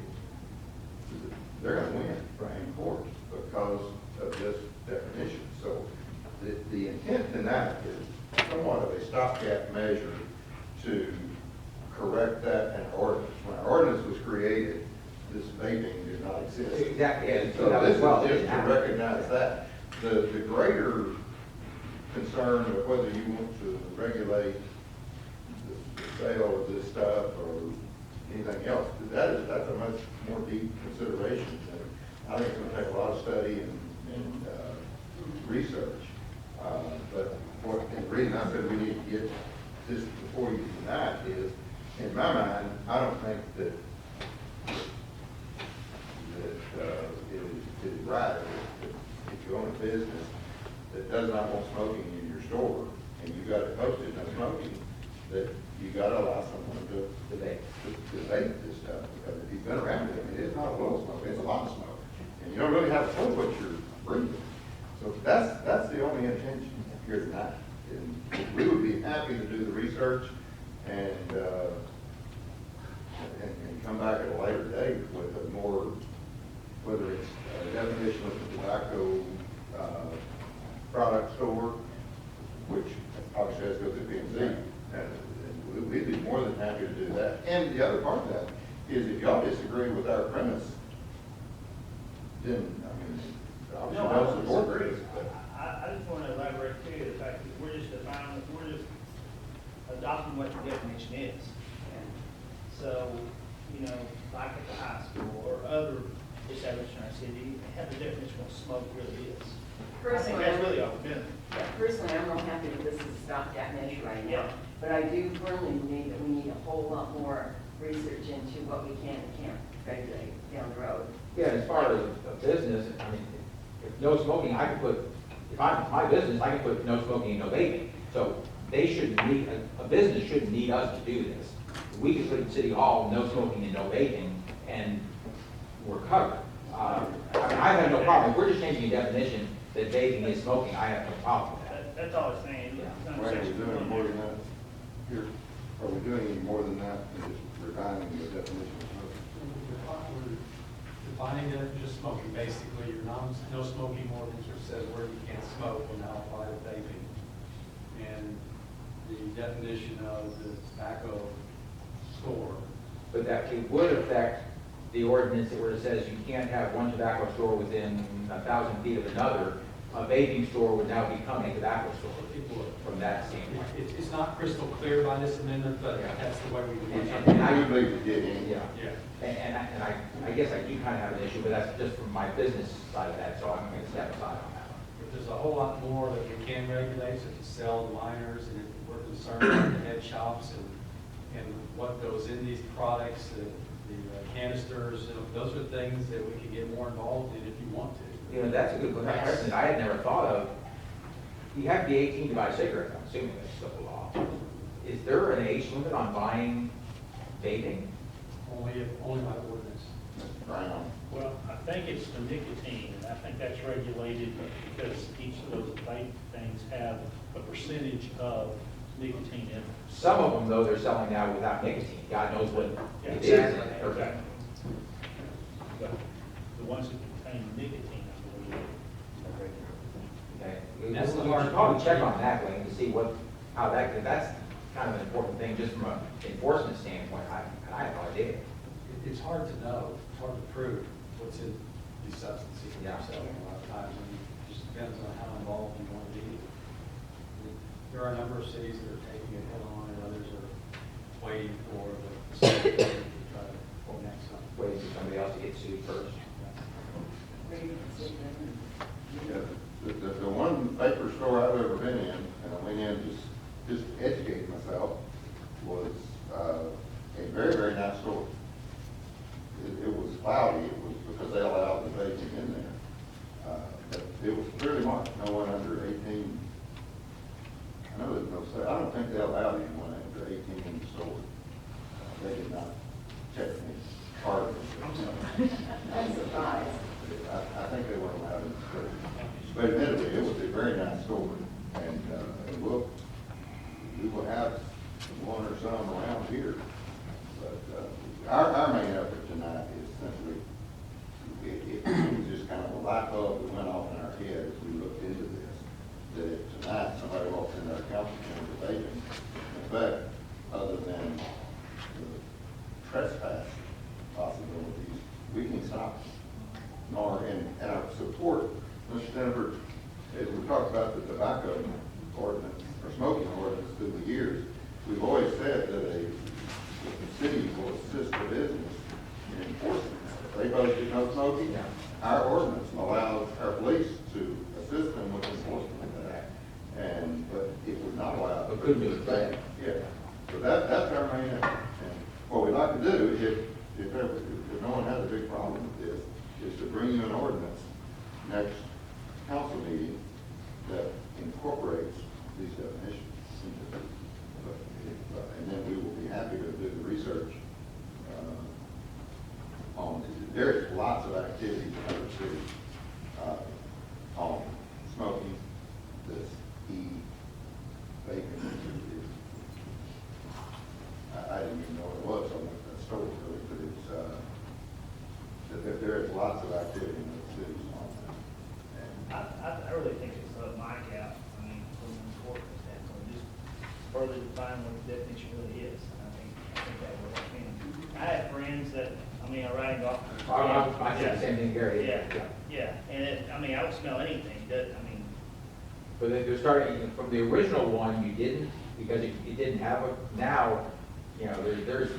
they're going to win in court because of this definition. So the intent tonight is somewhat of a stopgap measure to correct that in our ordinance. When our ordinance was created, this vaping did not exist. Exactly. And So this is just to recognize that. The greater concern of whether you want to regulate the sale of this stuff or anything else, that's a much more deep consideration. And I think it's going to take a lot of study and research. But the reason I said we need to get this before you tonight is, in my mind, I don't think that it is right if you own a business that does not want smoking in your store and you've got it posted no smoking, that you got to allow someone to vape this stuff, because if you've been around it, I mean, it's not a little smoke, it's a lot of smoke, and you don't really have a clue what you're breathing. So that's the only intention here tonight. And we would be happy to do the research and come back at a later date with a more, whether it's a definition of the tobacco product store, which obviously has to go through P&Z, and we'd be more than happy to do that. And the other part of that is, if y'all disagree with our premise, then, I mean, obviously that's the board agrees. I just want to elaborate too, the fact that we're just adopting what the definition is. And so, you know, like at the high school or other establishments in our city, they have the definition of what smoke really is. I think that's really all we're doing. Yeah, personally, I'm real happy that this is a stopgap measure right now. Yeah. But I do firmly believe that we need a whole lot more research into what we can and can't regulate down the road. Yeah, as far as a business, I mean, if no smoking, I can put, if I'm my business, I can put no smoking and no vaping. So they shouldn't need, a business shouldn't need us to do this. We could put in City Hall, no smoking and no vaping, and we're covered. I mean, I have no problem. If we're just changing the definition that vaping is smoking, I have no problem with that. That's all it's saying. Yeah. Are we doing more than that here? Are we doing any more than that than just refining the definition of smoking? We're defining it as just smoking. Basically, your no smoking ordinance says where you can't smoke will now apply to vaping. And the definition of the tobacco store. But that it would affect the ordinance where it says you can't have one tobacco store within 1,000 feet of another. A vaping store would now become a tobacco store from that standpoint. It's not crystal clear by this amendment, but Yeah. that's the way we would. And I would believe it did, Yeah. Yeah. And I guess I do kind of have an issue, but that's just from my business side of that, so I'm going to step aside on that one. But there's a whole lot more that we can regulate, such as sell to minors, and if we're concerned about the head shops and what goes in these products, the canisters, those are things that we can get more involved in if you want to. You know, that's a good question I had never thought of. You have to be 18 to buy cigarettes, I'm assuming that's still the law. Is there an age limit on buying vaping? Only by ordinance. Brown. Well, I think it's the nicotine, and I think that's regulated because each of those vape things have a percentage of nicotine in it. Some of them, though, they're selling now without nicotine. God knows what Yeah, it exactly. is. Exactly. But the ones that contain nicotine, I believe, are regulated. Okay. That's the We hard should probably part. check on that, Wayne, to see how that, because that's kind of an important thing just from an enforcement standpoint. I have no idea. It's hard to know, it's hard to prove what's in these substances in Yeah. yourself a lot of times, and it just depends on how involved you want to be. There are a number of cities that are taking it head on, and others are waiting for the state to try to enact something. Waiting for somebody else to get sued first. Yeah, the one paper store I've ever been in, and I went in just to educate myself, was a very, very nice store. It was cloudy, it was because they allowed the vaping in there. But it was clearly marked, no one under 18. I know there's no, I don't think they allowed anyone under 18 in the store. They did not check me hard. I'm surprised. I think they weren't allowed in the store. But admittedly, it was a very nice store, and we will have one or some around here. But our main effort tonight is simply, it was just kind of a light bulb that went off in our head as we looked into this, that if tonight somebody walks into our council chamber vaping, in fact, other than the trespass possibilities, we can stop them. Nor, and our support, Mr. Stenford, as we talked about the tobacco ordinance, or smoking ordinance through the years, we've always said that the city will assist the business in enforcing that. If they voted no smoking, our ordinance allows our police to assist them with enforcement of that. But it would not allow. But couldn't do it then. Yeah. So that's our main effort. And what we'd like to do, if no one has a big problem with this, is to bring you an ordinance next council meeting that incorporates these definitions into it. And then we will be happy to do the research on, there's lots of activities in other cities on smoking, this e-vaping. I didn't even know what it was, so I went to that store really, but it's, there is lots of activity in those cities on that. And I really think it's up my gap, I mean, from an enforcement standpoint, just further define what the definition really is. And I think that will help me. I have friends that, I mean, are riding golf. I said the same thing, Gary. Yeah, and I mean, I would smell anything, But if you're starting, from the original one, you didn't, because it didn't have now, there's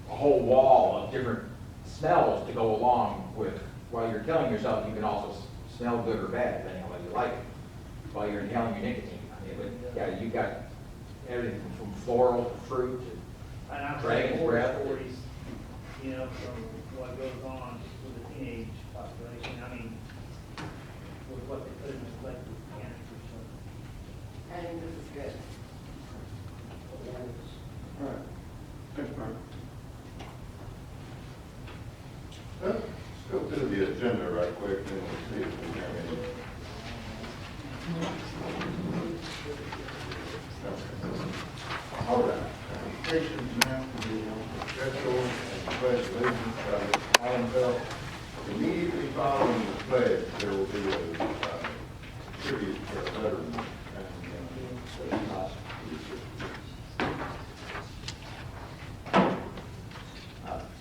a whole wall of different smells to go along with, while you're killing yourself, you can also smell good or bad, depending on whether you like it, while you're inhaling your nicotine. I mean, but yeah, you've got everything from floral to fruit and I'm to saying dragon's horror breath. stories, from what goes on with the teenage population. I mean, with what they put in the collective canisters. I think this is good. all right. Thanks, Mark. Let's go through the agenda right quick, and we'll see if we have any. All right. Presentations now for the special and pledge allegiance by Alan Bell. Immediately following the pledge, there will be a tribute to a veteran. I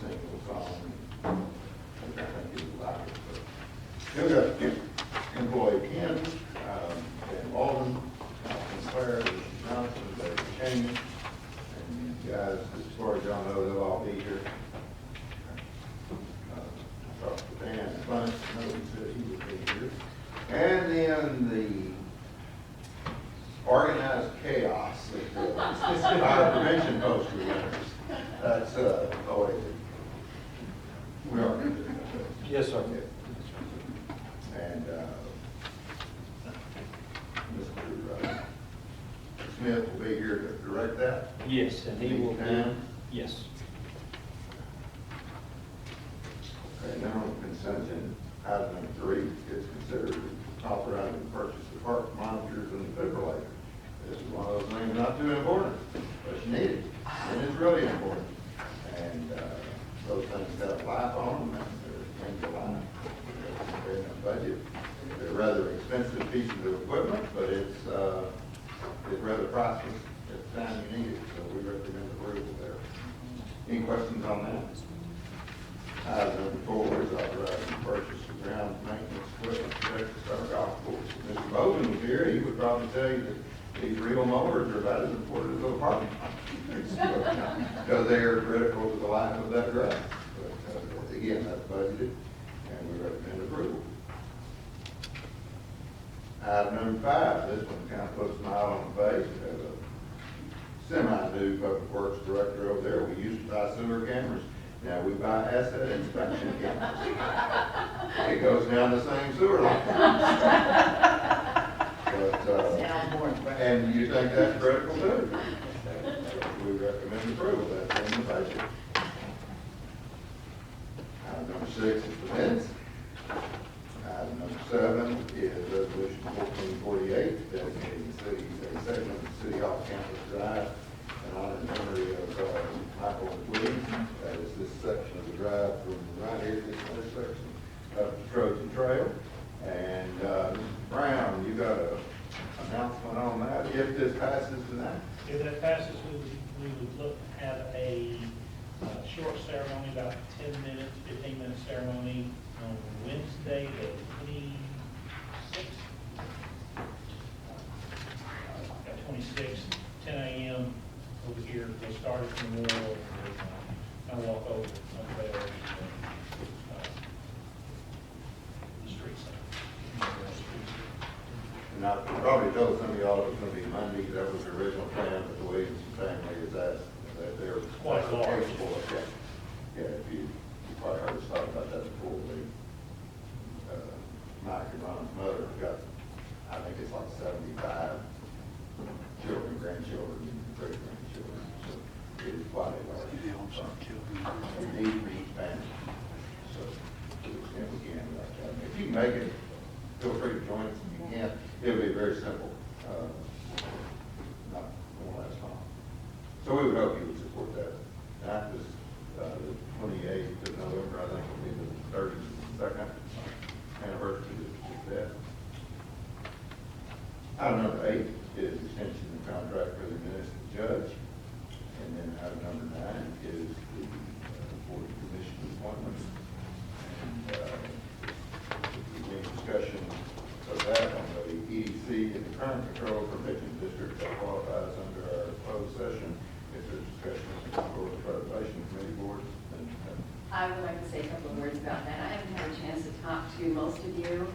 think it was on. I think it was like it. But we've got employee Ken, Dan Walden, Malcolm Clare, Johnson, David Cheney, and you guys, as far as y'all know, they'll all be here. Talked to Dan Bunch, no, he said he would be here. And then the organized chaos, our prevention poster winners. That's always, we are. Yes, sir. And Mr. Smith will be here to direct that. Yes, and he will be, Down. yes. Okay, now on consent agenda, item number 3 is considered authorizing the purchase of park monitors and defibrillators. This is one of those things not too important, but you need it, and it's really important. And those things have life on them, and they're things of life. They're in the budget. They're rather expensive pieces of equipment, but it's It's rather priceless at the time you need it, so we recommend approval there. Any questions on that? Item number 4 is authorizing purchase of ground maintenance equipment to protect our golf course. If Mr. Bowman was here, he would probably tell you that these real mowers are about as important as those parking lots. Because they are critical to the life of that grass. But again, that's budgeted, and we recommend approval. Item number 5, this one kind of puts a smile on the face. We have a semi-new public works director over there. We used to buy sewer cameras. Now we buy asset inspection cameras. It goes down the same sewer line. But, and you think that's critical too? We recommend approval. That's in the budget. Item number 6 is the minutes. Item number 7 is resolution 1448, dedicating the city, a segment of the City Hall campus drive in honor and memory of Michael Williams. That is this section of the drive from right here to this intersection up the Trojan Trail. And Mr. Brown, you got an announcement on that, if this passes tonight? If that passes, we would look to have a short ceremony, about 10-minute, 15-minute ceremony on Wednesday, the 26th. 26th, 10 a.m. over here. We'll start at the memorial, and walk over up there, the street side. And I probably told some of y'all it was going to be Monday, that was the original plan, but the Williams family is asked that they're Quite large. capable of that. Yeah, if you probably heard us talk about that before, Mike and Ron's mother have got, I think it's like 75 children, grandchildren, and great-grandchildren, so it is quite a large need for each family. So, to the extent we can, if you can make it, feel free to join us if you can. It'll be very simple, not going to last long. So we would hope you would support that. That is the 28th of November, I think will be the 32nd anniversary of that. Item number 8 is extension of contract for the municipal judge. And then item number 9 is the board commission appointments. And any discussion of that on the EDC and the current control protection district that qualifies under our closed session. If there's discussion on the board of preservation committee board, then I would like to say a couple of words about that. I haven't had a chance to talk to most of you.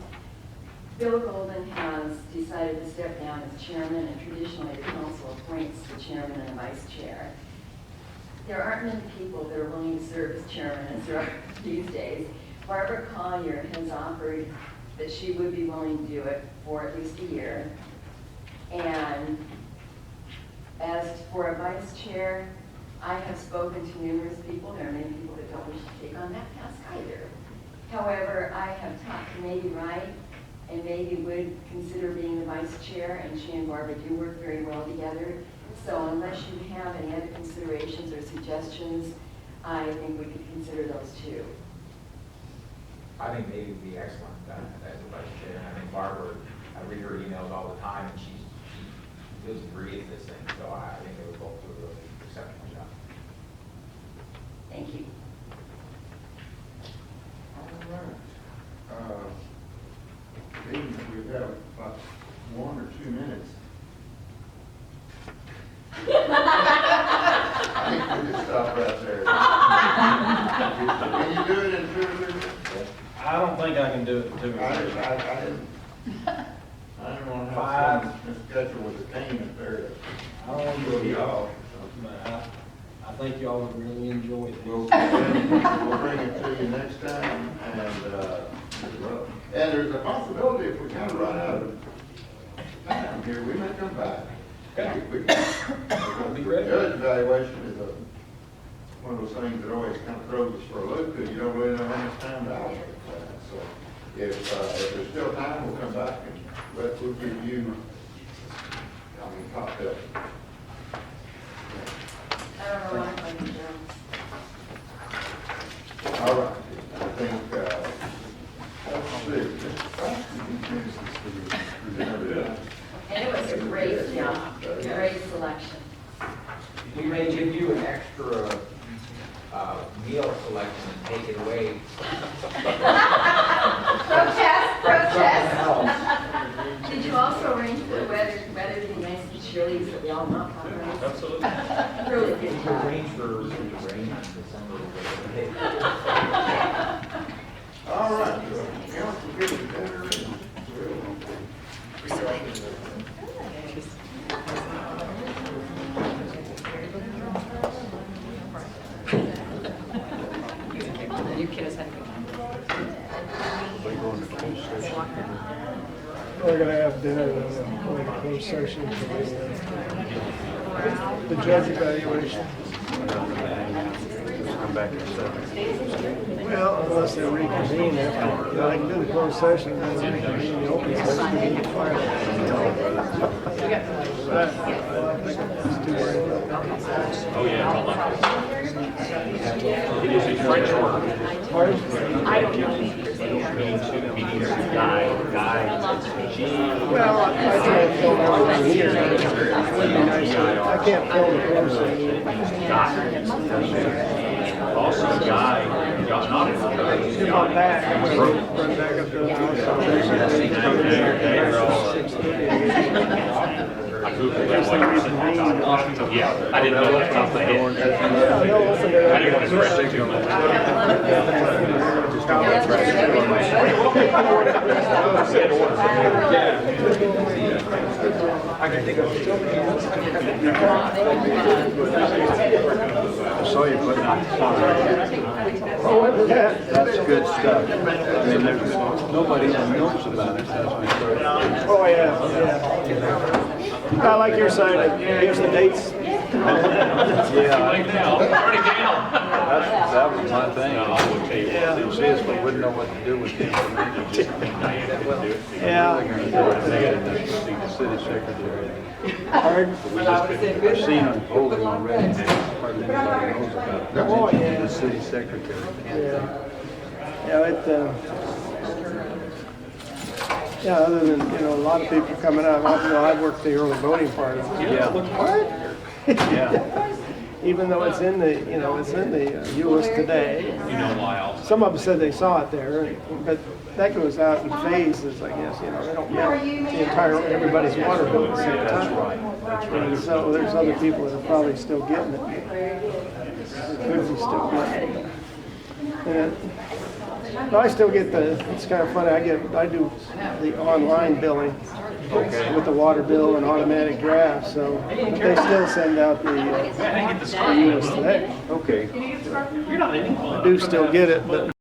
Bill Golden has decided to step down as chairman, and traditionally the council appoints the chairman and the vice chair. There aren't many people that are willing to serve as chairman as there are these days. Barbara Collier has offered that she would be willing to do it for at least a year. And as for a vice chair, I have spoken to numerous people. There are many people that don't wish to take on that task either. However, I have talked to Maybe Wright, and maybe would consider being the vice chair, and she and Barbara do work very well together. So unless you have any other considerations or suggestions, I think we could consider those too. I think maybe would be excellent as a vice chair. I think Barbara, I read her emails all the time, and she lives and breathes this thing, so I think they would both do a really exceptional job. Thank you. all right. Being that we have about 1 or 2 minutes. I think we just stop right there. Can you do it in 2 or 3 minutes? I don't think I can do it in 2 I minutes. didn't want to have Mr. Ketchel with a cane and there. I don't want to do it all, but I think y'all would really enjoy it. We'll bring it to you next time, and there's a possibility if we kind of run out of time here, we may come back. Okay. Be ready. Judge evaluation is one of those things that always kind of throws us for a loop, because you don't really know how much time to allocate for that. So if there's still time, we'll come back and we'll give you, top bill. I don't know what I'm going to do. All right, I think, let's see. And it was a great job, great selection. We may give you an extra meal selection and take it away. Protest. Did you also arrange for the weather to be nice and chilly so we all not hot? Absolutely. Really good We job. arrange for rain in December. All right, council getting better. You kids had a good time. We're gonna have dinner in a closed session for the judge evaluation. Come back at 7. Well, unless they reconvene after, I can do the closed session, and then reconvene the open session. I think it's too late. Oh, yeah, it's all like it is a French word. I don't know. Means guy. Well, I can't film everything here. It would be nice. I can't film the closed session. Also, guy, not Come on back. Run back up to the house. I Googled that one. Yeah, I didn't know that off the top of my head. I didn't want to stress it too much. I can think of I saw you putting on. That's good stuff. I mean, nobody even knows about it since we started. Oh, yeah. I like your sign that gives the dates. Yeah, Like now, already down. that was my thing. No, I will tell you what. You'll see us, we wouldn't know what to do with the information. Yeah. We're going to do it, see the city secretary. Pardon? I've seen them polling already, hardly anybody knows about it. Oh, yeah. The city secretary. Yeah. Yeah, other than, a lot of people coming out, I worked the early voting part of it. Yeah. What? Yeah. Even though it's in the, it's in the Euless today. You know why also. Some of them said they saw it there, but that goes out in phases, I guess, they don't get the entire, everybody's water bill at the same time. That's right. And so there's other people that are probably still getting it. Could be still getting it. And but I still get it's kind of funny, I do the online billing with the water bill and automatic draft, so they still send out the Euless today. Okay. I do still get it, but